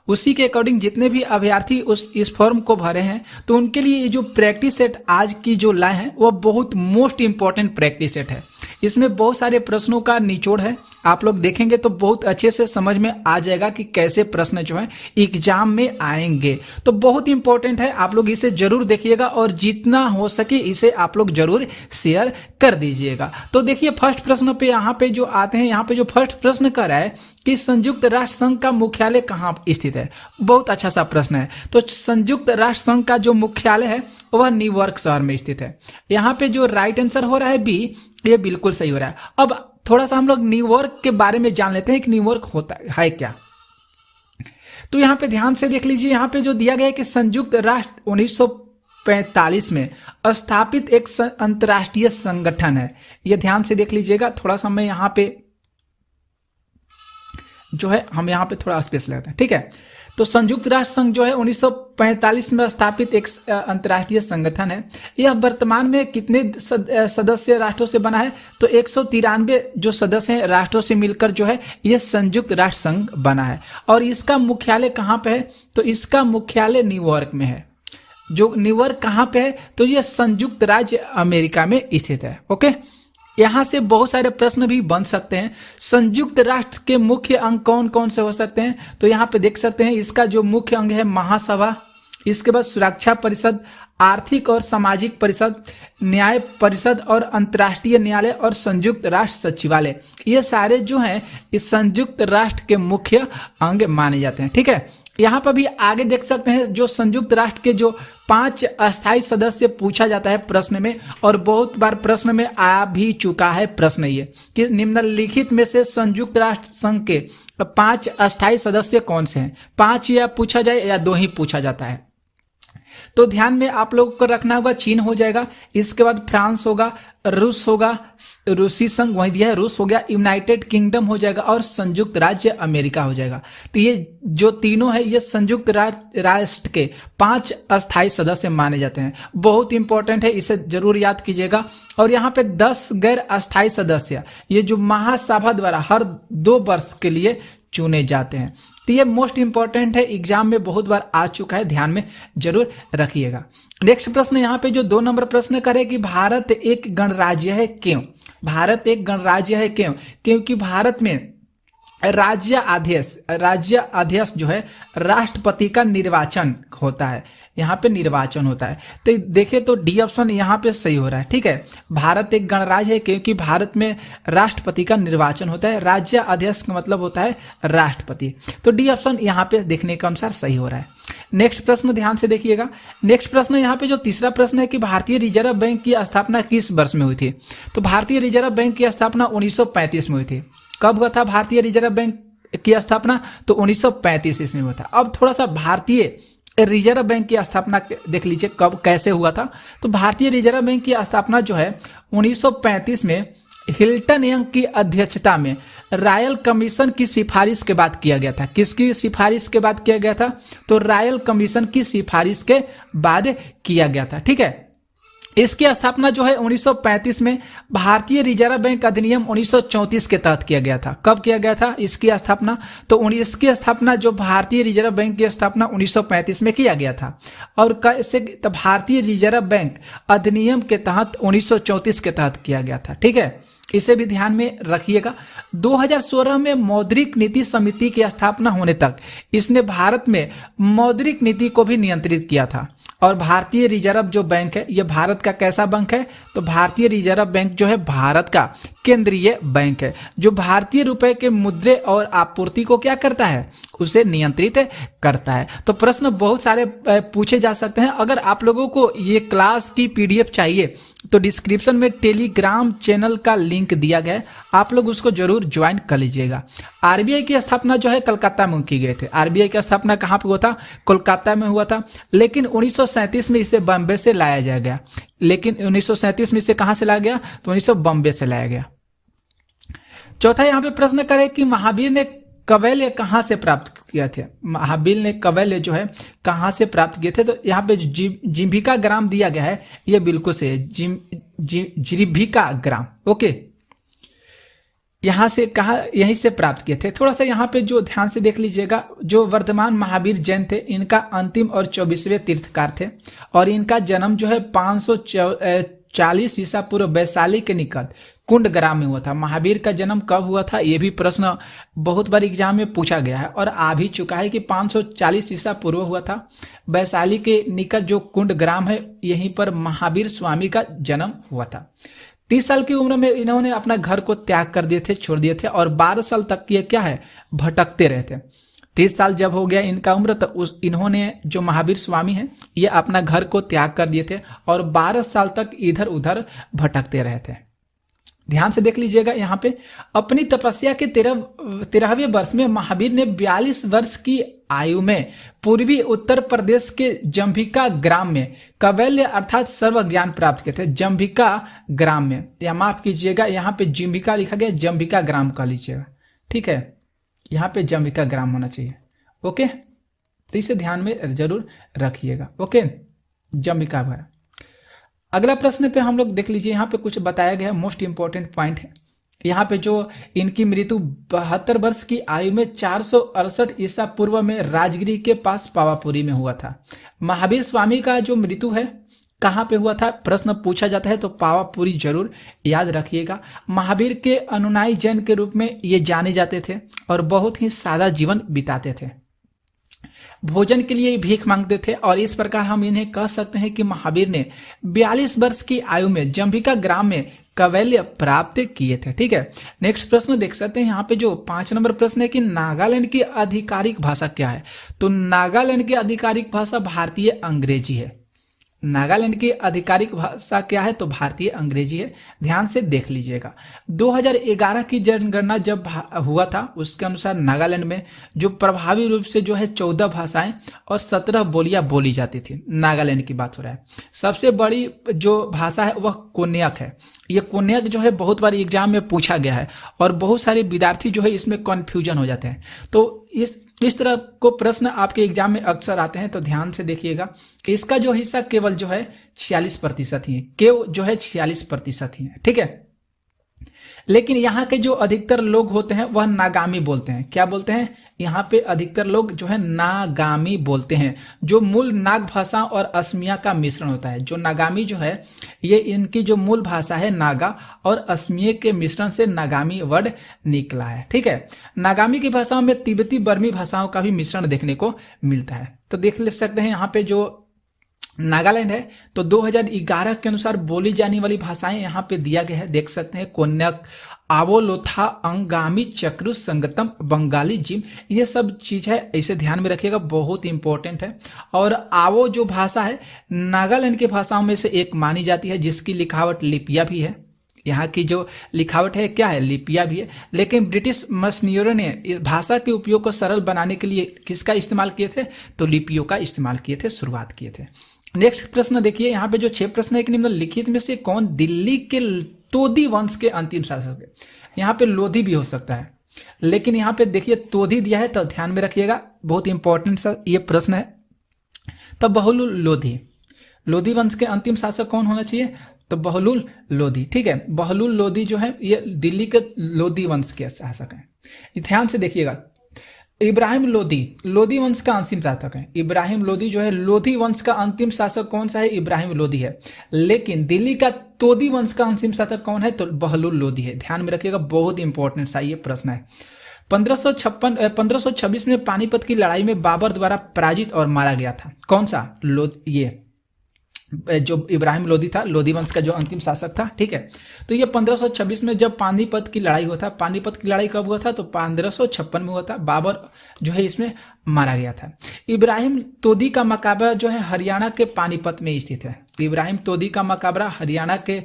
उसी के अकॉर्डिंग जितने भी अभ्यर्थी इस फॉर्म को भरे हैं, तो उनके लिए ये जो प्रैक्टिस सेट आज की जो लाए हैं वह बहुत मोस्ट इंपॉर्टेंट प्रैक्टिस सेट है। इसमें बहुत सारे प्रश्नों का निचोड़ है। आप लोग देखेंगे तो बहुत अच्छे से समझ में आ जाएगा कि कैसे प्रश्न जो है एग्जाम में आएंगे। तो बहुत इंपॉर्टेंट है, आप लोग इसे जरूर देखिएगा और जितना हो सके इसे आप लोग जरूर शेयर कर दीजिएगा। तो देखिए फर्स्ट प्रश्न पे यहाँ पे जो आते हैं, यहाँ पे जो फर्स्ट प्रश्न कर रहा है कि संयुक्त राष्ट्र संघ का मुख्यालय कहाँ स्थित है। बहुत अच्छा सा प्रश्न है। तो संयुक्त राष्ट्र संघ का जो मुख्यालय है वह न्यूयॉर्क शहर में स्थित है। यहाँ पे जो राइट आंसर हो रहा है बी, ये बिल्कुल सही हो रहा है। अब थोड़ा सा हम लोग न्यूयॉर्क के बारे में जान लेते हैं कि न्यूयॉर्क होता है क्या। तो यहाँ पे ध्यान से देख लीजिए, यहाँ पे जो दिया गया है कि संयुक्त राष्ट्र 1945 में स्थापित एक अंतर्राष्ट्रीय संगठन है। यह ध्यान से देख लीजिएगा। थोड़ा सा मैं यहाँ पे जो है हम यहाँ पे थोड़ा स्पेस लगाते हैं, ठीक है। तो संयुक्त राष्ट्र संघ जो है 1945 में स्थापित एक अंतर्राष्ट्रीय संगठन है। यह वर्तमान में कितने सदस्य राष्ट्रों से बना है? तो 193 जो सदस्य हैं राष्ट्रों से मिलकर जो है यह संयुक्त राष्ट्र संघ बना है। और इसका मुख्यालय कहाँ पे है? तो इसका मुख्यालय न्यूयॉर्क में है। जो न्यूयॉर्क कहाँ पे है? तो यह संयुक्त राज्य अमेरिका में स्थित है। ओके, यहां से बहुत सारे प्रश्न भी बन सकते हैं। संयुक्त राष्ट्र के मुख्य अंग कौन कौन से हो सकते हैं? तो यहाँ पे देख सकते हैं इसका जो मुख्य अंग है महासभा, इसके बाद सुरक्षा परिषद, आर्थिक और सामाजिक परिषद, न्याय परिषद और अंतर्राष्ट्रीय न्यायालय और संयुक्त राष्ट्र सचिवालय। ये सारे जो हैं इस संयुक्त राष्ट्र के मुख्य अंग माने जाते हैं, ठीक है। यहाँ पर भी आगे देख सकते हैं जो संयुक्त राष्ट्र के जो 5 अस्थायी सदस्य पूछा जाता है प्रश्न में, और बहुत बार प्रश्न में आ भी चुका है प्रश्न ये कि निम्नलिखित में से संयुक्त राष्ट्र संघ के 5 अस्थायी सदस्य कौन से हैं? 5 या पूछा जाए या 2 ही पूछा जाता है। तो ध्यान में आप लोगों को रखना होगा, चीन हो जाएगा, इसके बाद फ्रांस होगा, रूस होगा, रूसी संघ वही दिया है, रूस हो गया, यूनाइटेड किंगडम हो जाएगा और संयुक्त राज्य अमेरिका हो जाएगा। तो ये जो तीनों है ये संयुक्त राष्ट्र के 5 अस्थायी सदस्य माने जाते हैं। बहुत इंपॉर्टेंट है, इसे जरूर याद कीजिएगा। और यहाँ पे 10 गैर अस्थायी सदस्य ये जो महासभा द्वारा हर 2 वर्ष के लिए चुने जाते हैं। तो ये मोस्ट इंपॉर्टेंट है, एग्जाम में बहुत बार आ चुका है, ध्यान में जरूर रखिएगा। नेक्स्ट प्रश्न यहाँ पे जो 2 नंबर प्रश्न करे कि भारत एक गणराज्य है क्यों? भारत एक गणराज्य है क्यों? क्योंकि भारत में राज्य अध्यक्ष जो है राष्ट्रपति का निर्वाचन होता है, यहाँ पे निर्वाचन होता है। तो देखिए तो डी ऑप्शन यहाँ पे सही हो रहा है, ठीक है। भारत एक गणराज्य है क्योंकि भारत में राष्ट्रपति का निर्वाचन होता है। राज्य अध्यक्ष का मतलब होता है राष्ट्रपति। तो डी ऑप्शन यहाँ पे देखने के अनुसार सही हो रहा है। नेक्स्ट प्रश्न ध्यान से देखिएगा। नेक्स्ट प्रश्न यहाँ पे जो तीसरा प्रश्न है कि भारतीय रिजर्व बैंक की स्थापना किस वर्ष में हुई थी? तो भारतीय रिजर्व बैंक की स्थापना 1935 में हुई थी। कब हुआ था भारतीय रिजर्व बैंक की स्थापना? तो 1935 ईस्वी में हुआ था। अब थोड़ा सा भारतीय रिजर्व बैंक की स्थापना देख लीजिए कब कैसे हुआ था। तो भारतीय रिजर्व बैंक की स्थापना जो है 1935 में हिल्टन यंग की अध्यक्षता में रॉयल कमीशन की सिफारिश के बाद किया गया था। किसकी सिफारिश के बाद किया गया था? तो रॉयल कमीशन की सिफारिश के बाद किया गया था, ठीक है। इसकी स्थापना जो है 1935 में भारतीय रिजर्व बैंक अधिनियम 1934 के तहत किया गया था। कब किया गया था इसकी स्थापना? तो इसकी स्थापना जो भारतीय रिजर्व बैंक की स्थापना 1935 में किया गया था। और कैसे? तो भारतीय रिजर्व बैंक अधिनियम के तहत 1934 के तहत किया गया था, ठीक है। इसे भी ध्यान में रखिएगा। 2016 में मौद्रिक नीति समिति की स्थापना होने तक इसने भारत में मौद्रिक नीति को भी नियंत्रित किया था। और भारतीय रिजर्व जो बैंक है ये भारत का कैसा बैंक है? तो भारतीय रिजर्व बैंक जो है भारत का केंद्रीय बैंक है, जो भारतीय रुपए के मुद्रे और आपूर्ति को क्या करता है? उसे नियंत्रित करता है। तो प्रश्न बहुत सारे पूछे जा सकते हैं। अगर आप लोगों को ये क्लास की पीडीएफ चाहिए तो डिस्क्रिप्शन में टेलीग्राम चैनल का लिंक दिया गया है, आप लोग उसको जरूर ज्वाइन कर लीजिएगा। आरबीआई की स्थापना जो है कलकत्ता में की गई थी। आरबीआई की स्थापना कहाँ पे हुआ था? कोलकाता में हुआ था। लेकिन 1937 में इसे बॉम्बे से लाया जा गया। लेकिन 1937 में इसे कहाँ से लाया गया? तो 1992 से लाया गया। चौथा यहाँ पे प्रश्न करे कि महावीर ने कवैल्य कहाँ से प्राप्त किए थे? महावीर ने कवैल्य जो है कहाँ से प्राप्त किए थे? तो यहाँ पे जिंभिका ग्राम दिया गया है, ये बिल्कुल से जिंभिका ग्राम, ओके। यहाँ से कहा, यहीं से प्राप्त किए थे। थोड़ा सा यहाँ पे जो ध्यान से देख लीजिएगा, जो वर्धमान महावीर जैन थे इनका अंतिम और 24वें तीर्थकार थे। और इनका जन्म जो है 540 ईसा पूर्व वैशाली के निकट कुंडग्राम में हुआ था। महावीर का जन्म कब हुआ था? ये भी प्रश्न बहुत बार एग्जाम में पूछा गया है और आ भी चुका है कि 540 ईसा पूर्व हुआ था। वैशाली के निकट जो कुंडग्राम है यहीं पर महावीर स्वामी का जन्म हुआ था। 30 साल की उम्र में इन्होंने अपना घर को त्याग कर दिए थे, छोड़ दिए थे, और 12 साल तक ये क्या है? भटकते रहे थे। 30 साल जब हो गया इनका उम्र तो इन्होंने जो महावीर स्वामी हैं ये अपना घर को त्याग कर दिए थे और 12 साल तक इधर उधर भटकते रहे थे। ध्यान से देख लीजिएगा यहाँ पे, अपनी तपस्या के 13वें वर्ष में महावीर ने 42 वर्ष की आयु में पूर्वी उत्तर प्रदेश के जंभिका ग्राम में कवैल्य अर्थात सर्व ज्ञान प्राप्त किए थे। जंभिका ग्राम में, या माफ कीजिएगा यहाँ पे जिम्बिका लिखा गया, जंभिका ग्राम कह लीजिएगा, ठीक है, यहाँ पे जंभिका ग्राम होना चाहिए। ओके, तो इसे ध्यान में जरूर रखिएगा। ओके, जंभिका ग्राम। अगला प्रश्न पे हम लोग देख लीजिए, यहाँ पे कुछ बताया गया, मोस्ट इंपॉर्टेंट पॉइंट है यहाँ पे, जो इनकी मृत्यु 72 वर्ष की आयु में 468 ईसा पूर्व में राजगिरी के पास पावापुरी में हुआ था। महावीर स्वामी का जो मृत्यु है कहाँ पे हुआ था, प्रश्न पूछा जाता है तो पावापुरी जरूर याद रखिएगा। महावीर के अनुयायी जैन के रूप में ये जाने जाते थे और बहुत ही सादा जीवन बिताते थे, भोजन के लिए भीख मांगते थे, और इस प्रकार हम इन्हें कह सकते हैं कि महावीर ने 42 वर्ष की आयु में जंभिका ग्राम में कवैल्य प्राप्त किए थे। ठीक है, नेक्स्ट प्रश्न देख सकते हैं यहाँ पे, जो 5 नंबर प्रश्न है कि नागालैंड की आधिकारिक भाषा क्या है। तो नागालैंड की आधिकारिक भाषा भारतीय अंग्रेजी है। नागालैंड की आधिकारिक भाषा क्या है, तो भारतीय अंग्रेजी है। ध्यान से देख लीजिएगा, 2011 की जनगणना जब हुआ था उसके अनुसार नागालैंड में जो प्रभावी रूप से जो है 14 भाषाएं और 17 बोलियां बोली जाती थी। नागालैंड की बात हो रहा है। सबसे बड़ी जो भाषा है वह कोन्याक है। ये कोन्याक जो है बहुत बार एग्जाम में पूछा गया है और बहुत सारे विद्यार्थी जो है इसमें कन्फ्यूजन हो जाते हैं। तो इस तरह को प्रश्न आपके एग्जाम में अक्सर आते हैं, तो ध्यान से देखिएगा। इसका जो हिस्सा केवल जो है 46% ही है, केवल जो है 46% ही है। ठीक है, लेकिन यहाँ के जो अधिकतर लोग होते हैं वह नागामी बोलते हैं। क्या बोलते हैं, यहाँ पे अधिकतर लोग जो है नागामी बोलते हैं, जो मूल नाग भाषा और असमिया का मिश्रण होता है। जो नागामी जो है ये इनकी जो मूल भाषा है नागा और असमिया के मिश्रण से नागामी वर्ड निकला है। ठीक है, नागामी की भाषाओं में तिब्बती बर्मी भाषाओं का भी मिश्रण देखने को मिलता है। तो देख ले सकते हैं यहाँ पे जो नागालैंड है, तो 2011 के अनुसार बोली जाने वाली भाषाएं यहाँ पे दिया गया है। देख सकते हैं कोन्याक, आवो, लोथा, अंगामी, चक्रु, संगतम, बंगाली, जिम, ये सब चीज है, इसे ध्यान में रखिएगा, बहुत इंपॉर्टेंट है। और आवो जो भाषा है नागालैंड की भाषाओं में से एक मानी जाती है, जिसकी लिखावट लिपिया भी है। यहाँ की जो लिखावट है क्या है, लिपिया भी है। लेकिन ब्रिटिश मशीनरियों ने इस भाषा के उपयोग को सरल बनाने के लिए किसका इस्तेमाल किए थे, तो लिपियों का इस्तेमाल किए थे, शुरुआत किए थे। नेक्स्ट प्रश्न देखिए, यहाँ पे जो 6 प्रश्न है कि निम्नलिखित में से कौन दिल्ली के तोदी वंश के अंतिम शासक है। यहाँ पे लोधी भी हो सकता है, लेकिन यहाँ पे देखिए तोदी दिया है, तो ध्यान में रखिएगा, बहुत इंपॉर्टेंट सा ये प्रश्न है। तो बहलुल लोधी, लोधी वंश के अंतिम शासक कौन होना चाहिए, तो बहलुल लोधी। ठीक है, बहलुल लोधी जो है ये दिल्ली के लोधी वंश के शासक हैं। ध्यान से देखिएगा, इब्राहिम लोधी, लोधी वंश का अंतिम शासक है। इब्राहिम लोधी जो है लोधी वंश का अंतिम शासक कौन सा है, इब्राहिम लोधी है। लेकिन दिल्ली का तोदी वंश का अंतिम शासक कौन है, तो बहलुल लोधी है। ध्यान में रखिएगा, बहुत इंपॉर्टेंट सा ये प्रश्न है। 1526 में पानीपत की लड़ाई में बाबर द्वारा पराजित और मारा गया था। कौन सा, ये जो इब्राहिम लोधी था, लोधी वंश का जो अंतिम शासक था। ठीक है, तो ये 1526 में जब पानीपत की लड़ाई हुआ था। पानीपत की लड़ाई कब हुआ था, तो 1556 में हुआ था। बाबर जो है इसमें मारा गया था। इब्राहिम तोदी का मकाबरा जो है हरियाणा के पानीपत में स्थित है। इब्राहिम तोदी का मकाबरा हरियाणा के,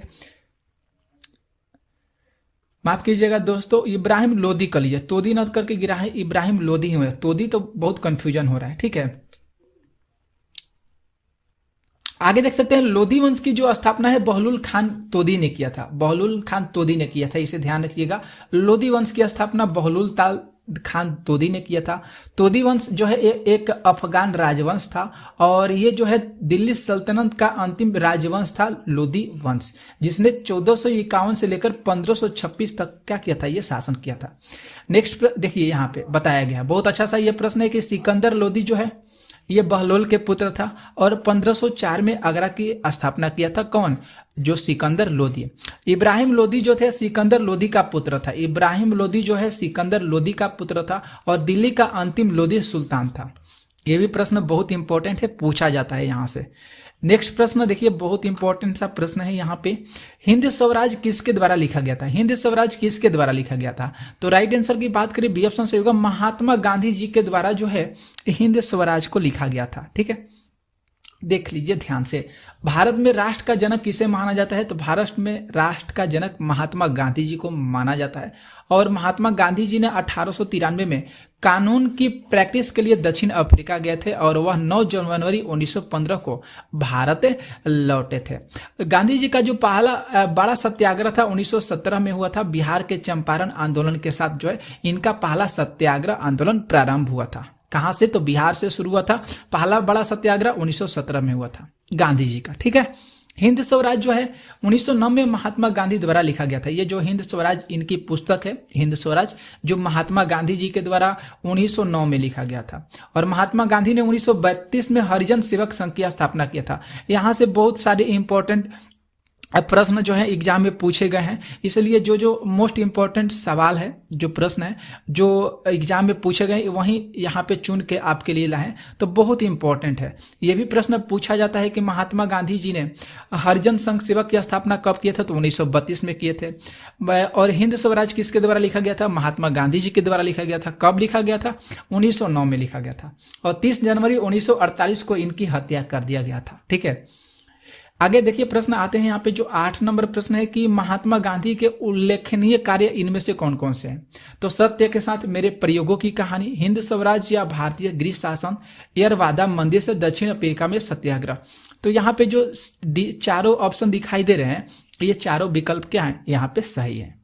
माफ कीजिएगा दोस्तों, इब्राहिम लोधी कर लीजिए, तोदी न करके गिरा है, इब्राहिम लोधी हुआ है। तोदी तो बहुत कंफ्यूजन हो रहा है। ठीक है, आगे देख सकते हैं लोधी वंश की जो स्थापना है बहलुल खान तोदी ने किया था। बहलुल खान तोदी ने किया था, इसे ध्यान रखिएगा। लोधी वंश की स्थापना बहलुल खान तोदी ने किया था। तोदी वंश जो है एक अफगान राजवंश था और ये जो है दिल्ली सल्तनत का अंतिम राजवंश था लोधी वंश, जिसने 1451 से लेकर 1526 तक क्या किया था, ये शासन किया था। नेक्स्ट देखिए, यहाँ पे बताया गया बहुत अच्छा सा ये प्रश्न है कि सिकंदर लोधी जो है ये बहलोल के पुत्र था और 1504 में आगरा की स्थापना किया था। कौन, जो सिकंदर लोधी। इब्राहिम लोधी जो थे सिकंदर लोधी का पुत्र था। इब्राहिम लोधी जो है सिकंदर लोधी का पुत्र था और दिल्ली का अंतिम लोधी सुल्तान था। ये भी प्रश्न बहुत इंपॉर्टेंट है, पूछा जाता है यहाँ से। नेक्स्ट प्रश्न देखिए, बहुत इंपॉर्टेंट सा प्रश्न है यहाँ पे, हिंद स्वराज किसके द्वारा लिखा गया था। हिंद स्वराज किसके द्वारा लिखा गया था, तो राइट आंसर की बात करें बी ऑप्शन से होगा, महात्मा गांधी जी के द्वारा जो है हिंद स्वराज को लिखा गया था। ठीक है, देख लीजिए ध्यान से, भारत में राष्ट्र का जनक किसे माना जाता है? तो भारत में राष्ट्र का जनक महात्मा गांधी जी को माना जाता है। और महात्मा गांधी जी ने 1893 में कानून की प्रैक्टिस के लिए दक्षिण अफ्रीका गए थे और वह 9 जनवरी 1915 को भारत लौटे थे। गांधी जी का जो पहला बड़ा सत्याग्रह था 1917 में हुआ था। बिहार के चंपारण आंदोलन के साथ जो है इनका पहला सत्याग्रह आंदोलन प्रारंभ हुआ था। कहां से? तो बिहार से शुरू हुआ था। पहला बड़ा सत्याग्रह 1917 में हुआ था गांधी जी का। ठीक है। हिंद स्वराज जो है 1909 में महात्मा गांधी द्वारा लिखा गया था। ये जो हिंद स्वराज इनकी पुस्तक है, हिंद स्वराज, जो महात्मा गांधी जी के द्वारा 1909 में लिखा गया था। और महात्मा गांधी ने 1932 में हरिजन सेवक संघ की स्थापना किया था। यहां से बहुत सारे इंपॉर्टेंट प्रश्न जो है एग्जाम में पूछे गए हैं, इसलिए जो जो मोस्ट इंपॉर्टेंट सवाल है, जो प्रश्न है जो एग्जाम में पूछे गए वहीं यहाँ पे चुन के आपके लिए लाए, तो बहुत इंपॉर्टेंट है। ये भी प्रश्न पूछा जाता है कि महात्मा गांधी जी ने हरिजन संघ सेवक की स्थापना कब किए थे? तो 1932 में किए थे। और हिंद स्वराज किसके द्वारा लिखा गया था? महात्मा गांधी जी के द्वारा लिखा गया था। कब लिखा गया था? 1909 में लिखा गया था। और 30 जनवरी 1948 को इनकी हत्या कर दिया गया था। ठीक है। आगे देखिए प्रश्न आते हैं यहाँ पे, जो 8 नंबर प्रश्न है कि महात्मा गांधी के उल्लेखनीय कार्य इनमें से कौन कौन से हैं? तो सत्य के साथ मेरे प्रयोगों की कहानी, हिंद स्वराज या भारतीय गृह शासन, एयरवादा मंदिर से दक्षिण अफ्रीका में सत्याग्रह। तो यहाँ पे जो चारों ऑप्शन दिखाई दे रहे हैं, ये चारों विकल्प क्या है? यहाँ पे सही है।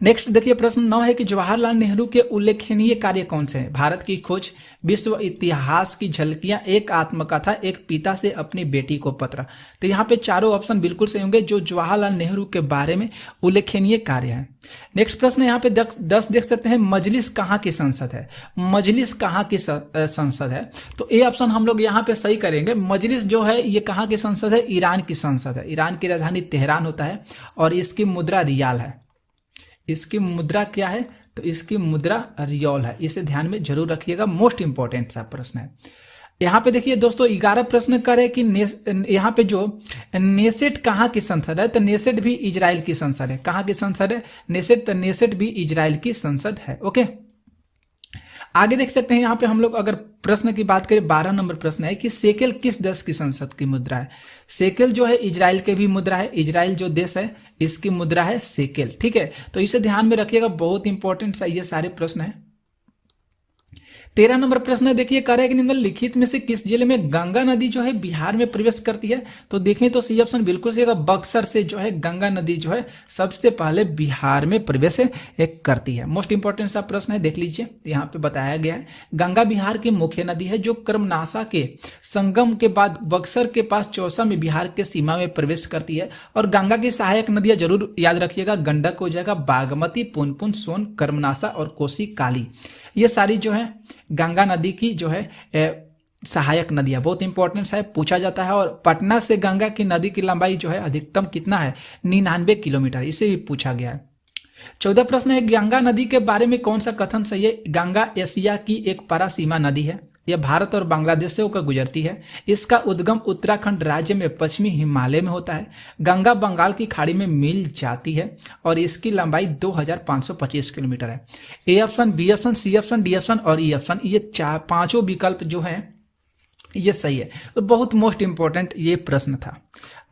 नेक्स्ट देखिए प्रश्न 9 है कि जवाहरलाल नेहरू के उल्लेखनीय कार्य कौन से हैं? भारत की खोज, विश्व इतिहास की झलकियां, एक आत्मकथा, एक पिता से अपनी बेटी को पत्र। तो यहाँ पे चारों ऑप्शन बिल्कुल सही होंगे जो जवाहरलाल नेहरू के बारे में उल्लेखनीय कार्य है। नेक्स्ट प्रश्न यहाँ पे 10 देख सकते हैं, मजलिस कहाँ की संसद है? मजलिस कहाँ की संसद है? तो ए ऑप्शन हम लोग यहाँ पे सही करेंगे। मजलिस जो है ये कहाँ की संसद है? ईरान की संसद है। ईरान की राजधानी तेहरान होता है और इसकी मुद्रा रियाल है। इसकी मुद्रा क्या है? तो इसकी मुद्रा रियाल है। इसे ध्यान में जरूर रखिएगा, मोस्ट इंपॉर्टेंट सा प्रश्न है। यहाँ पे देखिए दोस्तों 11 प्रश्न करे कि यहाँ पे जो नेसेट कहाँ की संसद है? तो नेसेट भी इजराइल की संसद है। कहाँ की संसद है? नेसेट। तो नेसेट भी इजराइल की संसद है। ओके, आगे देख सकते हैं यहाँ पे हम लोग अगर प्रश्न की बात करें, 12 नंबर प्रश्न है कि शेकेल किस देश की संसद की मुद्रा है? शेकेल जो है इजराइल के भी मुद्रा है। इजराइल जो देश है इसकी मुद्रा है शेकेल। ठीक है, तो इसे ध्यान में रखिएगा, बहुत इंपॉर्टेंट सा ये सारे प्रश्न है। 13 नंबर प्रश्न देखिए, कह रहा है कि निम्नलिखित में से किस जिले में गंगा नदी जो है बिहार में प्रवेश करती है? तो देखें तो सही ऑप्शन बिल्कुल सही है, बक्सर से जो है गंगा नदी जो है सबसे पहले बिहार में प्रवेश करती है। मोस्ट इंपॉर्टेंट सा प्रश्न है, देख लीजिए यहाँ पे बताया गया है। गंगा बिहार की मुख्य नदी है जो कर्मनाशा के संगम के बाद बक्सर के पास चौसा में बिहार के सीमा में प्रवेश करती है। और गंगा की सहायक नदियां जरूर याद रखिएगा, गंडक हो जाएगा, बागमती, पुनपुन, सोन, कर्मनाशा और कोसी, काली। ये सारी जो है गंगा नदी की जो है सहायक नदियां, बहुत इंपॉर्टेंट है, पूछा जाता है। और पटना से गंगा की नदी की लंबाई जो है अधिकतम कितना है? 99 किलोमीटर। इसे भी पूछा गया है। 14 प्रश्न है, गंगा नदी के बारे में कौन सा कथन सही है? गंगा एशिया की एक परासीमा नदी है। यह भारत और बांग्लादेश से होकर गुजरती है। इसका उद्गम उत्तराखंड राज्य में पश्चिमी हिमालय में होता है। गंगा बंगाल की खाड़ी में मिल जाती है और इसकी लंबाई 2525 किलोमीटर है। A option, B option, C option, D option और ई ऑप्शन, ये पांचों विकल्प जो हैं ये सही है। तो बहुत मोस्ट इंपॉर्टेंट ये प्रश्न था।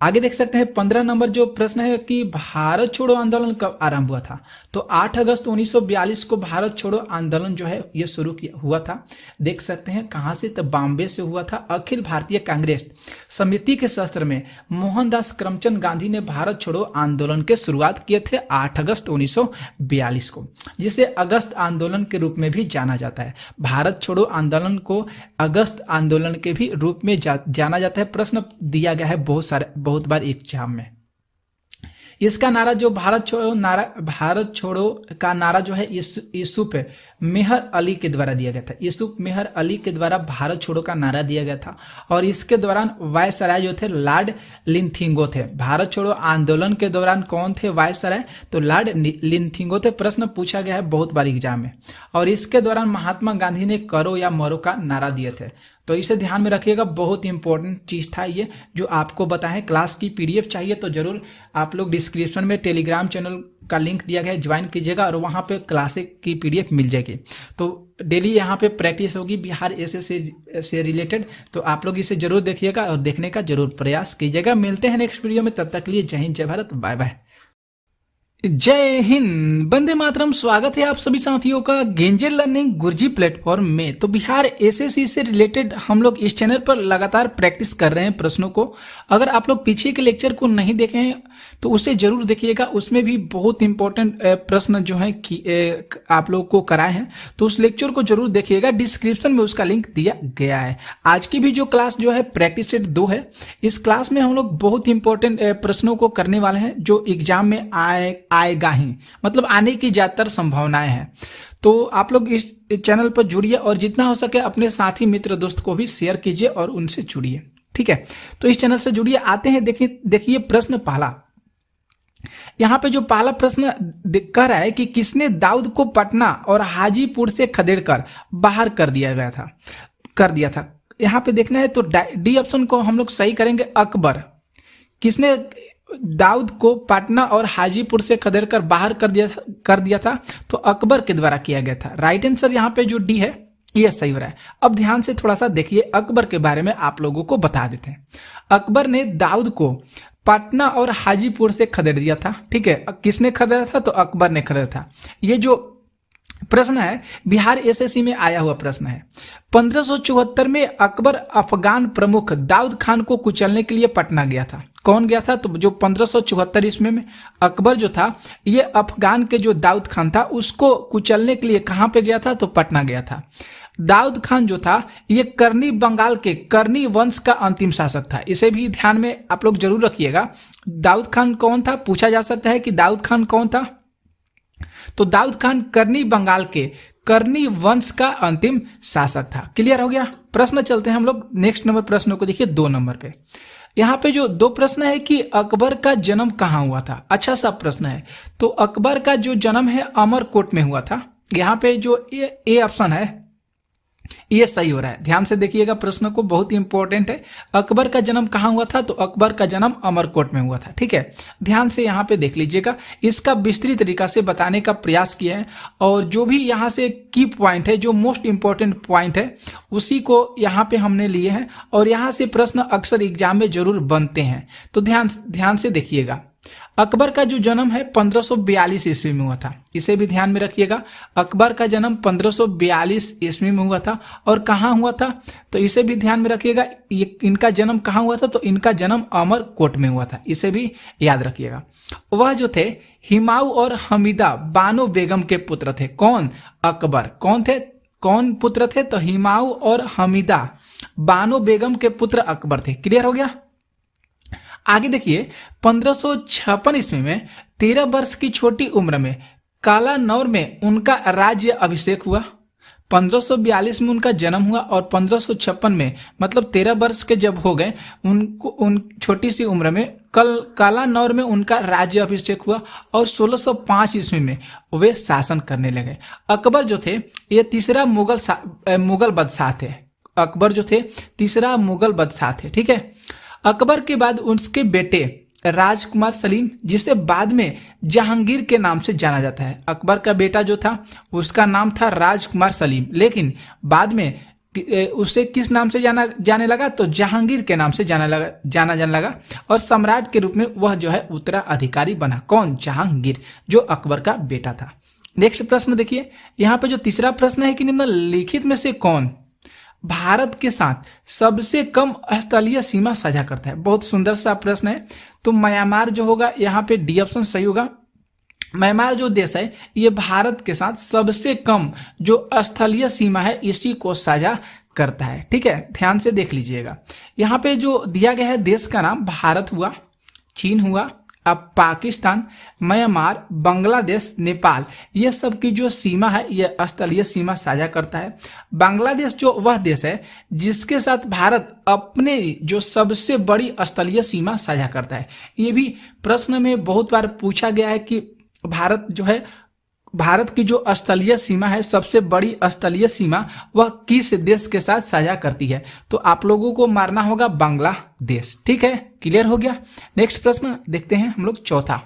आगे देख सकते हैं 15 नंबर जो प्रश्न है कि भारत छोड़ो आंदोलन कब आरंभ हुआ था? तो 8 अगस्त 1942 को भारत छोड़ो आंदोलन जो है ये शुरू हुआ था। देख सकते हैं कहां से? तो बॉम्बे से हुआ था। अखिल भारतीय कांग्रेस समिति के सत्र में मोहनदास करमचंद गांधी ने भारत छोड़ो आंदोलन के शुरुआत किए थे 8 अगस्त 1942 को, जिसे अगस्त आंदोलन के रूप में भी जाना जाता है। भारत छोड़ो आंदोलन को अगस्त आंदोलन के भी रूप में जाना जाता है। प्रश्न दिया गया है बहुत बार एग्जाम में। इसका नारा जो भारत छोड़ो का नारा जो है यूसुफ मेहर अली के द्वारा दिया गया था। यूसुफ मेहर अली के द्वारा भारत छोड़ो का नारा दिया गया था। और इसके दौरान वायसराय जो थे लॉर्ड लिंथिंगो थे। भारत छोड़ो आंदोलन के दौरान कौन थे वायसराय? तो लॉर्ड लिंथिंगो थे। प्रश्न पूछा गया है बहुत बार एग्जाम में। और इसके दौरान महात्मा गांधी ने करो या मरो का नारा दिए थे। तो इसे ध्यान में रखिएगा, बहुत इंपॉर्टेंट चीज था ये जो आपको बताएं। क्लास की पीडीएफ चाहिए तो जरूर आप लोग डिस्क्रिप्शन में टेलीग्राम चैनल का लिंक दिया गया है, ज्वाइन कीजिएगा और वहाँ पे क्लासेस की पीडीएफ मिल जाएगी। तो डेली यहाँ पे प्रैक्टिस होगी बिहार एसएससी से रिलेटेड, तो आप लोग इसे जरूर देखिएगा और देखने का जरूर प्रयास कीजिएगा। मिलते हैं नेक्स्ट वीडियो में, तब तक के लिए जय हिंद, जय भारत, बाय बाय, जय हिंद, वंदे मातरम। स्वागत है आप सभी साथियों का गेंजेल लर्निंग गुरुजी प्लेटफॉर्म में। तो बिहार एसएससी से रिलेटेड हम लोग इस चैनल पर लगातार प्रैक्टिस कर रहे हैं प्रश्नों को। अगर आप लोग पीछे के लेक्चर को नहीं देखे हैं तो उसे जरूर देखिएगा, उसमें भी बहुत इंपॉर्टेंट प्रश्न जो है कि आप लोग को कराए हैं, तो उस लेक्चर को जरूर देखिएगा, डिस्क्रिप्शन में उसका लिंक दिया गया है। आज की भी जो क्लास जो है प्रैक्टिस सेट 2 है, इस क्लास में हम लोग बहुत इंपॉर्टेंट प्रश्नों को करने वाले हैं जो एग्जाम में आएगा ही, मतलब आने की ज्यादातर संभावनाएं हैं। तो आप लोग इस चैनल पर जुड़िए और जितना हो सके अपने साथी मित्र दोस्त को भी शेयर कीजिए और उनसे जुड़िए, ठीक है। तो इस चैनल से जुड़िए। आते हैं, देखिए प्रश्न पहला। यहाँ पे जो पहला प्रश्न कह रहा है कि किसने दाऊद को पटना और हाजीपुर से खदेड़कर बाहर कर दिया था। यहाँ पे देखना है तो डी ऑप्शन को हम लोग सही करेंगे, अकबर। किसने दाऊद को पटना और हाजीपुर से खदेड़कर बाहर कर दिया था, तो अकबर के द्वारा किया गया था। राइट आंसर यहाँ पे जो डी है ये सही हो रहा है। अब ध्यान से थोड़ा सा देखिए, अकबर के बारे में आप लोगों को बता देते हैं। अकबर ने दाऊद को पटना और हाजीपुर से खदेड़ दिया था, ठीक है। किसने खदेड़ा था, तो अकबर ने खदेड़ा था। ये जो प्रश्न है बिहार एसएससी में आया हुआ प्रश्न है। 1574 में अकबर अफगान प्रमुख दाऊद खान को कुचलने के लिए पटना गया था। कौन गया था, तो जो 1574 ईस्वी में अकबर जो था ये अफगान के जो दाऊद खान था उसको कुचलने के लिए कहां पे गया था, तो पटना गया था। दाऊद खान जो था ये करनी बंगाल के करनी वंश का अंतिम शासक था। इसे भी ध्यान में आप लोग जरूर रखिएगा। दाऊद खान कौन था, पूछा जा सकता है कि दाऊद खान कौन था, तो दाऊद खान करनी बंगाल के करनी वंश का अंतिम शासक था। क्लियर हो गया। प्रश्न चलते हैं हम लोग नेक्स्ट नंबर प्रश्न को देखिए, 2 नंबर पे। यहाँ पे जो 2 प्रश्न है कि अकबर का जन्म कहाँ हुआ था। अच्छा सा प्रश्न है। तो अकबर का जो जन्म है अमरकोट में हुआ था। यहाँ पे जो ए ऑप्शन है ये सही हो रहा है। ध्यान से देखिएगा प्रश्न को, बहुत इंपॉर्टेंट है। अकबर का जन्म कहाँ हुआ था, तो अकबर का जन्म अमरकोट में हुआ था, ठीक है। ध्यान से यहाँ पे देख लीजिएगा, इसका विस्तृत तरीका से बताने का प्रयास किया है और जो भी यहाँ से की पॉइंट है, जो मोस्ट इंपॉर्टेंट पॉइंट है उसी को यहाँ पे हमने लिए हैं और यहाँ से प्रश्न अक्सर एग्जाम में जरूर बनते हैं। तो ध्यान से देखिएगा। अकबर का जो जन्म है 1542 ईस्वी में हुआ था, इसे भी ध्यान में रखिएगा। अकबर का जन्म 1542 ईस्वी में हुआ था और कहाँ हुआ था, तो इसे भी ध्यान में रखिएगा। इनका जन्म कहाँ हुआ था, तो इनका जन्म अमरकोट में हुआ था, इसे भी याद रखिएगा। वह जो थे हिमाऊ और हमीदा बानो बेगम के पुत्र थे। कौन, अकबर। कौन पुत्र थे, तो हिमाऊ और हमीदा बानो बेगम के पुत्र अकबर थे। क्लियर हो गया। आगे देखिए, 1556 ईस्वी में 13 वर्ष की छोटी उम्र में कालानौर में उनका राज्य अभिषेक हुआ। 1542 में उनका जन्म हुआ और 1556 में मतलब 13 वर्ष के जब हो गए उन छोटी सी उम्र में कालानौर में उनका राज्य अभिषेक हुआ और 1605 ईस्वी में वे शासन करने लगे। अकबर जो थे ये तीसरा मुगल बादशाह थे। अकबर जो थे तीसरा मुगल बादशाह थे, ठीक है। अकबर के बाद उसके बेटे राजकुमार सलीम, जिसे बाद में जहांगीर के नाम से जाना जाता है। अकबर का बेटा जो था उसका नाम था राजकुमार सलीम, लेकिन बाद में उसे किस नाम से जाने लगा, तो जहांगीर के नाम से जाना जाने लगा और सम्राट के रूप में वह जो है उत्तराधिकारी बना। कौन, जहांगीर, जो अकबर का बेटा था। नेक्स्ट प्रश्न देखिए, यहाँ पे जो तीसरा प्रश्न है कि निम्नलिखित में से कौन भारत के साथ सबसे कम स्थलीय सीमा साझा करता है। बहुत सुंदर सा प्रश्न है। तो म्यांमार जो होगा, यहाँ पे डी ऑप्शन सही होगा। म्यांमार जो देश है ये भारत के साथ सबसे कम जो स्थलीय सीमा है इसी को साझा करता है, ठीक है। ध्यान से देख लीजिएगा। यहाँ पे जो दिया गया है देश का नाम भारत हुआ, चीन हुआ, अब पाकिस्तान, म्यांमार, बांग्लादेश, नेपाल, ये सब की जो सीमा है ये स्थलीय सीमा साझा करता है। बांग्लादेश जो वह देश है जिसके साथ भारत अपने जो सबसे बड़ी स्थलीय सीमा साझा करता है। ये भी प्रश्न में बहुत बार पूछा गया है कि भारत की जो स्थलीय सीमा है, सबसे बड़ी स्थलीय सीमा, वह किस देश के साथ साझा करती है। तो आप लोगों को मारना होगा बांग्लादेश, ठीक है। क्लियर हो गया। नेक्स्ट प्रश्न देखते हैं हम लोग, चौथा।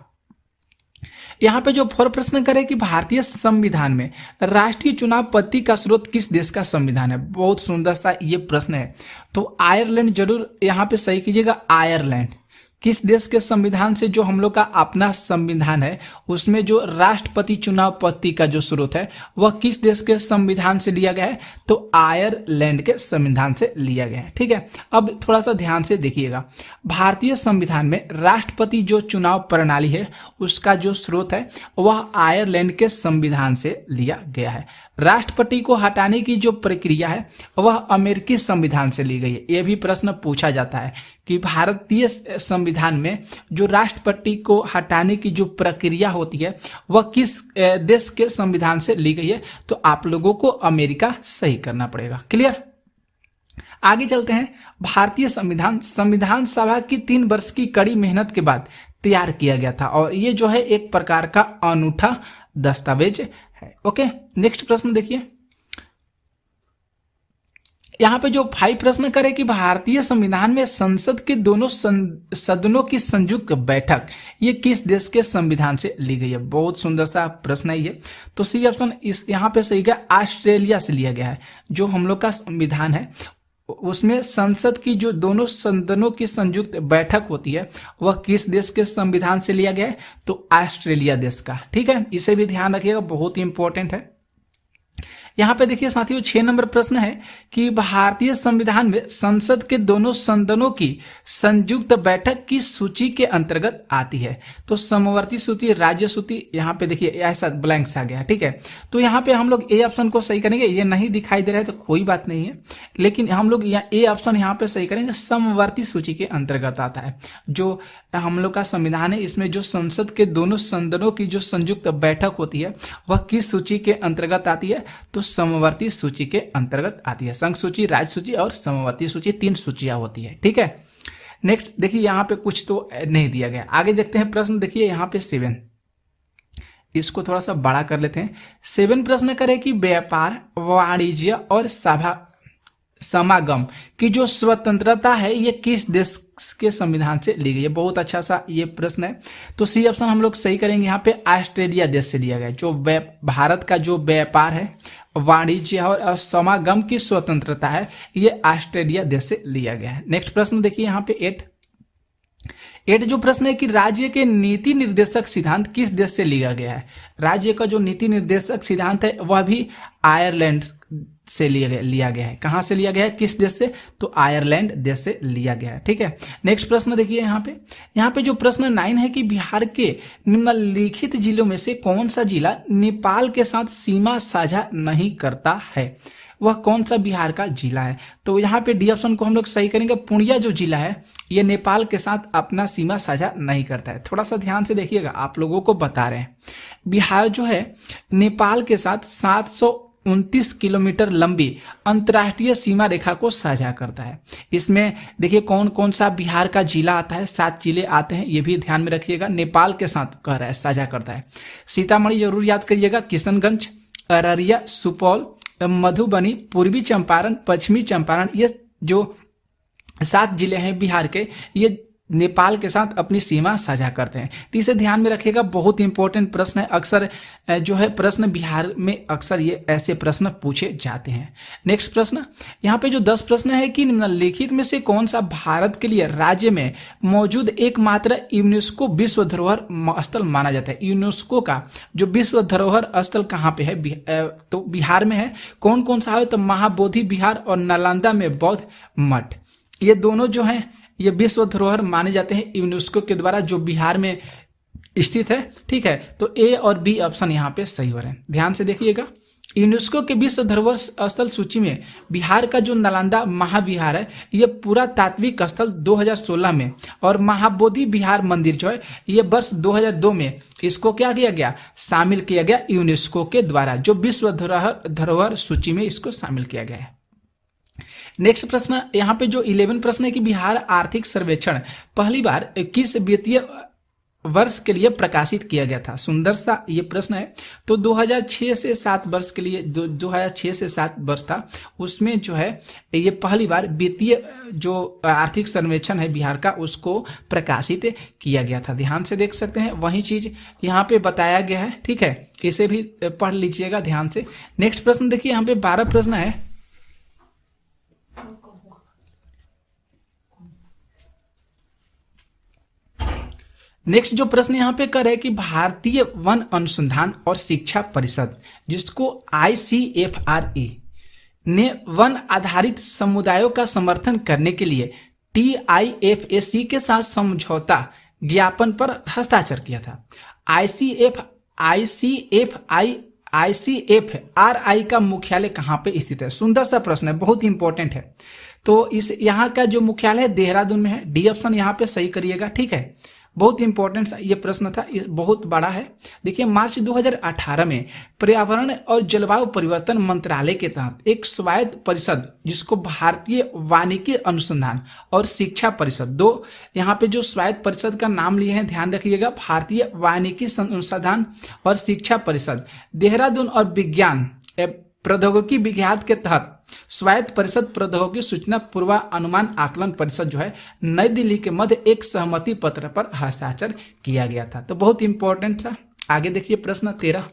यहाँ पे जो फोर प्रश्न करे कि भारतीय संविधान में राष्ट्रीय चुनाव पद्धति का स्रोत किस देश का संविधान है। बहुत सुंदर सा ये प्रश्न है, तो आयरलैंड जरूर यहाँ पे सही कीजिएगा। आयरलैंड किस देश के संविधान से, जो हम लोग का अपना संविधान है उसमें जो राष्ट्रपति चुनाव पद्धति का जो स्रोत है वह किस देश के संविधान से लिया गया है, तो आयरलैंड के संविधान से लिया गया है। ठीक है, अब थोड़ा सा ध्यान से देखिएगा, भारतीय संविधान में राष्ट्रपति जो चुनाव प्रणाली है उसका जो स्रोत है वह आयरलैंड के संविधान से लिया गया है। राष्ट्रपति को हटाने की जो प्रक्रिया है वह अमेरिकी संविधान से ली गई है। यह भी प्रश्न पूछा जाता है कि भारतीय संविधान में जो राष्ट्रपति को हटाने की जो प्रक्रिया होती है वह किस देश के संविधान से ली गई है, तो आप लोगों को अमेरिका सही करना पड़ेगा। क्लियर, आगे चलते हैं। भारतीय संविधान सभा की 3 वर्ष की कड़ी मेहनत के बाद तैयार किया गया था और ये जो है एक प्रकार का अनूठा दस्तावेज है। ओके, नेक्स्ट प्रश्न देखिए, यहाँ पे जो 5 प्रश्न करे कि भारतीय संविधान में संसद के दोनों सदनों की संयुक्त बैठक ये किस देश के संविधान से ली गई है। बहुत सुंदर सा प्रश्न है ये, तो सी ऑप्शन इस यहाँ पे सही गया, ऑस्ट्रेलिया से लिया गया है। जो हम लोग का संविधान है उसमें संसद की जो दोनों सदनों की संयुक्त बैठक होती है वह किस देश के संविधान से लिया गया है, तो ऑस्ट्रेलिया देश का। ठीक है, इसे भी ध्यान रखिएगा, बहुत ही इंपॉर्टेंट है। यहाँ पे देखिए साथियों 6 नंबर प्रश्न है कि भारतीय संविधान में संसद के दोनों सदनों की संयुक्त बैठक की सूची के अंतर्गत आती है, तो समवर्ती सूची, राज्य सूची, यहाँ पे देखिए ऐसा ब्लैंक सा गया। ठीक है, तो यहाँ पे हम लोग ए ऑप्शन को सही करेंगे। ये नहीं दिखाई दे रहा है तो कोई बात नहीं है, लेकिन हम लोग यहाँ ए ऑप्शन यहाँ पे सही करेंगे, समवर्ती सूची के अंतर्गत आता है। जो हम लोग का संविधान है इसमें जो संसद के दोनों सदनों की जो संयुक्त बैठक होती है वह किस सूची के अंतर्गत आती है, तो समवर्ती सूची के अंतर्गत आती है। संघ सूची, राज्य सूची और समवर्ती सूची, 3 सूचियां होती है। ठीक है, नेक्स्ट देखिए, यहाँ पे कुछ तो नहीं दिया गया। आगे देखते हैं प्रश्न, देखिए यहाँ पे 7, इसको थोड़ा सा बड़ा कर लेते हैं। 7 प्रश्न करे कि व्यापार, वाणिज्य और समागम की जो स्वतंत्रता है ये किस देश के संविधान से ली गई है। बहुत अच्छा सा ये प्रश्न है, तो सी ऑप्शन हम लोग सही करेंगे। यहाँ पे ऑस्ट्रेलिया देश से लिया गया है। जो भारत का जो व्यापार है, वाणिज्य और समागम की स्वतंत्रता है ये ऑस्ट्रेलिया देश से लिया गया है। नेक्स्ट प्रश्न देखिए यहाँ पे 8 जो प्रश्न है कि राज्य के नीति निर्देशक सिद्धांत किस देश से लिया गया है। राज्य का जो नीति निर्देशक सिद्धांत है वह भी आयरलैंड से लिया गया है। कहां से लिया गया है, किस देश से, तो आयरलैंड देश से लिया गया है। ठीक है, नेक्स्ट प्रश्न देखिए यहाँ पे जो प्रश्न 9 है कि बिहार के निम्नलिखित जिलों में से कौन सा जिला नेपाल के साथ सीमा साझा नहीं करता है, वह कौन सा बिहार का जिला है, तो यहाँ पे डी ऑप्शन को हम लोग सही करेंगे। पूर्णिया जो जिला है ये नेपाल के साथ अपना सीमा साझा नहीं करता है। थोड़ा सा ध्यान से देखिएगा, आप लोगों को बता रहे हैं, बिहार जो है नेपाल के साथ 729 किलोमीटर लंबी अंतर्राष्ट्रीय सीमा रेखा को साझा करता है। इसमें देखिए कौन कौन सा बिहार का जिला आता है, 7 जिले आते हैं, ये भी ध्यान में रखिएगा। नेपाल के साथ कह रहा है साझा करता है। सीतामढ़ी जरूर याद करिएगा, किशनगंज, अररिया, सुपौल, मधुबनी, पूर्वी चंपारण, पश्चिमी चंपारण, ये जो 7 जिले हैं बिहार के, ये नेपाल के साथ अपनी सीमा साझा करते हैं। तो इसे ध्यान में रखिएगा, बहुत इंपॉर्टेंट प्रश्न है। अक्सर जो है प्रश्न बिहार में अक्सर ये ऐसे प्रश्न पूछे जाते हैं। नेक्स्ट प्रश्न, यहाँ पे जो 10 प्रश्न है कि निम्नलिखित में से कौन सा भारत के लिए राज्य में मौजूद एकमात्र यूनेस्को विश्व धरोहर स्थल माना जाता है। यूनेस्को का जो विश्व धरोहर स्थल कहाँ पे है, तो बिहार में है। कौन कौन सा है, तो महाबोधि विहार और नालंदा में बौद्ध मठ, ये दोनों जो है ये विश्व धरोहर माने जाते हैं यूनेस्को के द्वारा, जो बिहार में स्थित है। ठीक है, तो ए और बी ऑप्शन यहाँ पे सही हो रहे हैं। ध्यान से देखिएगा, यूनेस्को के विश्व धरोहर स्थल सूची में बिहार का जो नालंदा महाविहार है ये पुरातात्विक स्थल 2016 में, और महाबोधि विहार मंदिर जो है ये वर्ष 2002 में इसको क्या किया गया, शामिल किया गया यूनेस्को के द्वारा, जो विश्व धरोहर सूची में इसको शामिल किया गया है। नेक्स्ट प्रश्न, यहाँ पे जो 11 प्रश्न है कि बिहार आर्थिक सर्वेक्षण पहली बार किस वित्तीय वर्ष के लिए प्रकाशित किया गया था? सुंदर सा ये प्रश्न है। तो 2006 से 7 वर्ष के लिए 2006 से 7 वर्ष था, उसमें जो है ये पहली बार वित्तीय जो आर्थिक सर्वेक्षण है बिहार का उसको प्रकाशित किया गया था। ध्यान से देख सकते हैं, वही चीज यहाँ पे बताया गया है। ठीक है, इसे भी पढ़ लीजिएगा ध्यान से। नेक्स्ट प्रश्न देखिए, यहाँ पे 12 प्रश्न है। नेक्स्ट जो प्रश्न यहाँ पे कर है कि भारतीय वन अनुसंधान और शिक्षा परिषद, जिसको ICFRE ने वन आधारित समुदायों का समर्थन करने के लिए TIFAC के साथ समझौता ज्ञापन पर हस्ताक्षर किया था। ICFRI का मुख्यालय कहाँ पे स्थित है? सुंदर सा प्रश्न है, बहुत इंपॉर्टेंट है। तो इस यहाँ का जो मुख्यालय है देहरादून में है। डी ऑप्शन यहाँ पे सही करिएगा। ठीक है, बहुत इंपॉर्टेंट ये प्रश्न था, ये बहुत बड़ा है। देखिए, मार्च 2018 में पर्यावरण और जलवायु परिवर्तन मंत्रालय के तहत एक स्वायत्त परिषद, जिसको भारतीय वानिकी अनुसंधान और शिक्षा परिषद, दो यहाँ पे जो स्वायत्त परिषद का नाम लिए हैं ध्यान रखिएगा, भारतीय वानिकी अनुसंधान और शिक्षा परिषद देहरादून और विज्ञान प्रौद्योगिकी विज्ञान के तहत स्वायत्त परिषद प्रौद्योगिकी सूचना पूर्वानुमान आकलन परिषद जो है नई दिल्ली के मध्य एक सहमति पत्र पर हस्ताक्षर किया गया था। तो बहुत इंपॉर्टेंट था। आगे देखिए प्रश्न 13।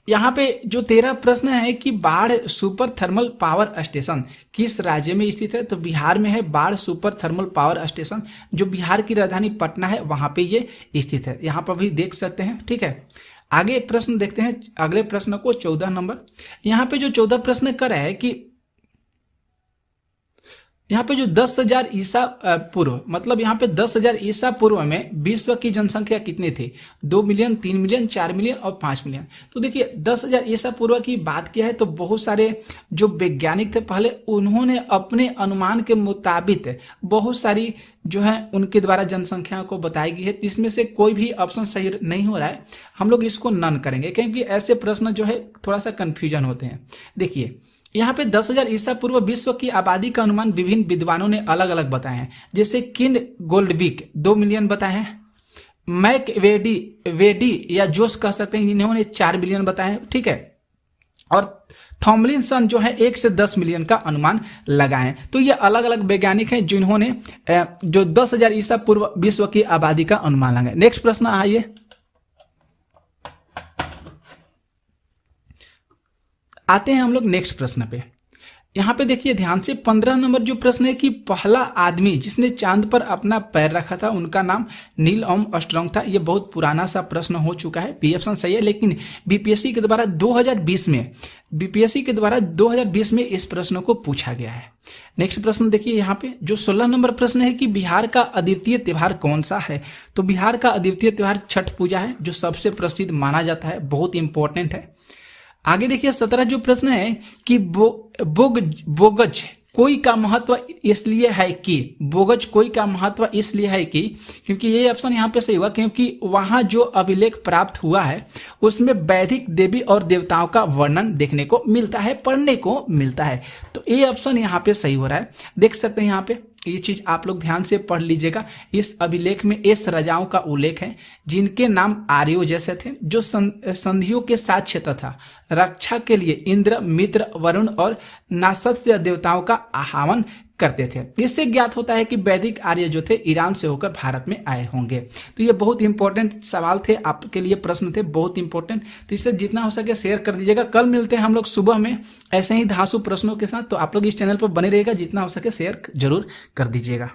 यहाँ पे जो 13 प्रश्न है कि बाढ़ सुपर थर्मल पावर स्टेशन किस राज्य में स्थित है? तो बिहार में है बाढ़ सुपर थर्मल पावर स्टेशन, जो बिहार की राजधानी पटना है वहां पे ये स्थित है। यहाँ पर भी देख सकते हैं। ठीक है, आगे प्रश्न देखते हैं, अगले प्रश्न को 14 नंबर। यहाँ पे जो 14 प्रश्न कर रहा है कि यहाँ पे जो 10,000 ईसा पूर्व, मतलब यहाँ पे 10,000 ईसा पूर्व में विश्व की जनसंख्या कितनी थी? 2 मिलियन, 3 मिलियन, 4 मिलियन और 5 मिलियन। तो देखिए 10,000 ईसा पूर्व की बात किया है तो बहुत सारे जो वैज्ञानिक थे पहले, उन्होंने अपने अनुमान के मुताबिक बहुत सारी जो है उनके द्वारा जनसंख्या को बताई गई है। इसमें से कोई भी ऑप्शन सही नहीं हो रहा है, हम लोग इसको नन करेंगे क्योंकि ऐसे प्रश्न जो है थोड़ा सा कंफ्यूजन होते हैं। देखिए यहाँ पे 10,000 ईसा पूर्व विश्व की आबादी का अनुमान विभिन्न विद्वानों ने अलग अलग बताए हैं। जैसे किन गोल्डविक 2 मिलियन बताए हैं, मैक वेडी या जोश कह सकते हैं, इन्होंने 4 बिलियन बताए हैं। ठीक है, और थॉमलिनसन जो है 1 से 10 मिलियन का अनुमान लगाए। तो ये अलग अलग वैज्ञानिक हैं जिन्होंने जो 10,000 ईसा पूर्व विश्व की आबादी का अनुमान लगाए। नेक्स्ट प्रश्न आइए, आते हैं हम लोग नेक्स्ट प्रश्न पे। यहाँ पे देखिए ध्यान से 15 नंबर जो प्रश्न है कि पहला आदमी जिसने चांद पर अपना पैर रखा था उनका नाम नील आर्मस्ट्रांग था। ये बहुत पुराना सा प्रश्न हो चुका है, बी ऑप्शन सही है, लेकिन बीपीएससी के द्वारा 2020 में इस प्रश्न को पूछा गया है। नेक्स्ट प्रश्न देखिए यहाँ पे जो 16 नंबर प्रश्न है कि बिहार का अद्वितीय त्योहार कौन सा है? तो बिहार का अद्वितीय त्योहार छठ पूजा है, जो सबसे प्रसिद्ध माना जाता है, बहुत इंपॉर्टेंट है। आगे देखिए 17 जो प्रश्न है कि बोगज कोई का महत्व इसलिए है कि, बोगज कोई का महत्व इसलिए है कि, क्योंकि ये ऑप्शन यहाँ पे सही हुआ क्योंकि वहां जो अभिलेख प्राप्त हुआ है उसमें वैदिक देवी और देवताओं का वर्णन देखने को मिलता है, पढ़ने को मिलता है। तो ये ऑप्शन यहाँ पे सही हो रहा है। देख सकते हैं यहाँ पे ये चीज आप लोग ध्यान से पढ़ लीजिएगा। इस अभिलेख में 8 राजाओं का उल्लेख है जिनके नाम आर्यों जैसे थे, जो संधियों के साथ क्षेत्र था। रक्षा के लिए इंद्र, मित्र, वरुण और नासत्य देवताओं का आह्वान करते थे। इससे ज्ञात होता है कि वैदिक आर्य जो थे ईरान से होकर भारत में आए होंगे। तो ये बहुत इंपॉर्टेंट सवाल थे, आपके लिए प्रश्न थे, बहुत इंपॉर्टेंट। तो इससे जितना हो सके शेयर कर दीजिएगा। कल मिलते हैं हम लोग सुबह में ऐसे ही धांसू प्रश्नों के साथ। तो आप लोग इस चैनल पर बने रहिएगा, जितना हो सके शेयर जरूर कर दीजिएगा।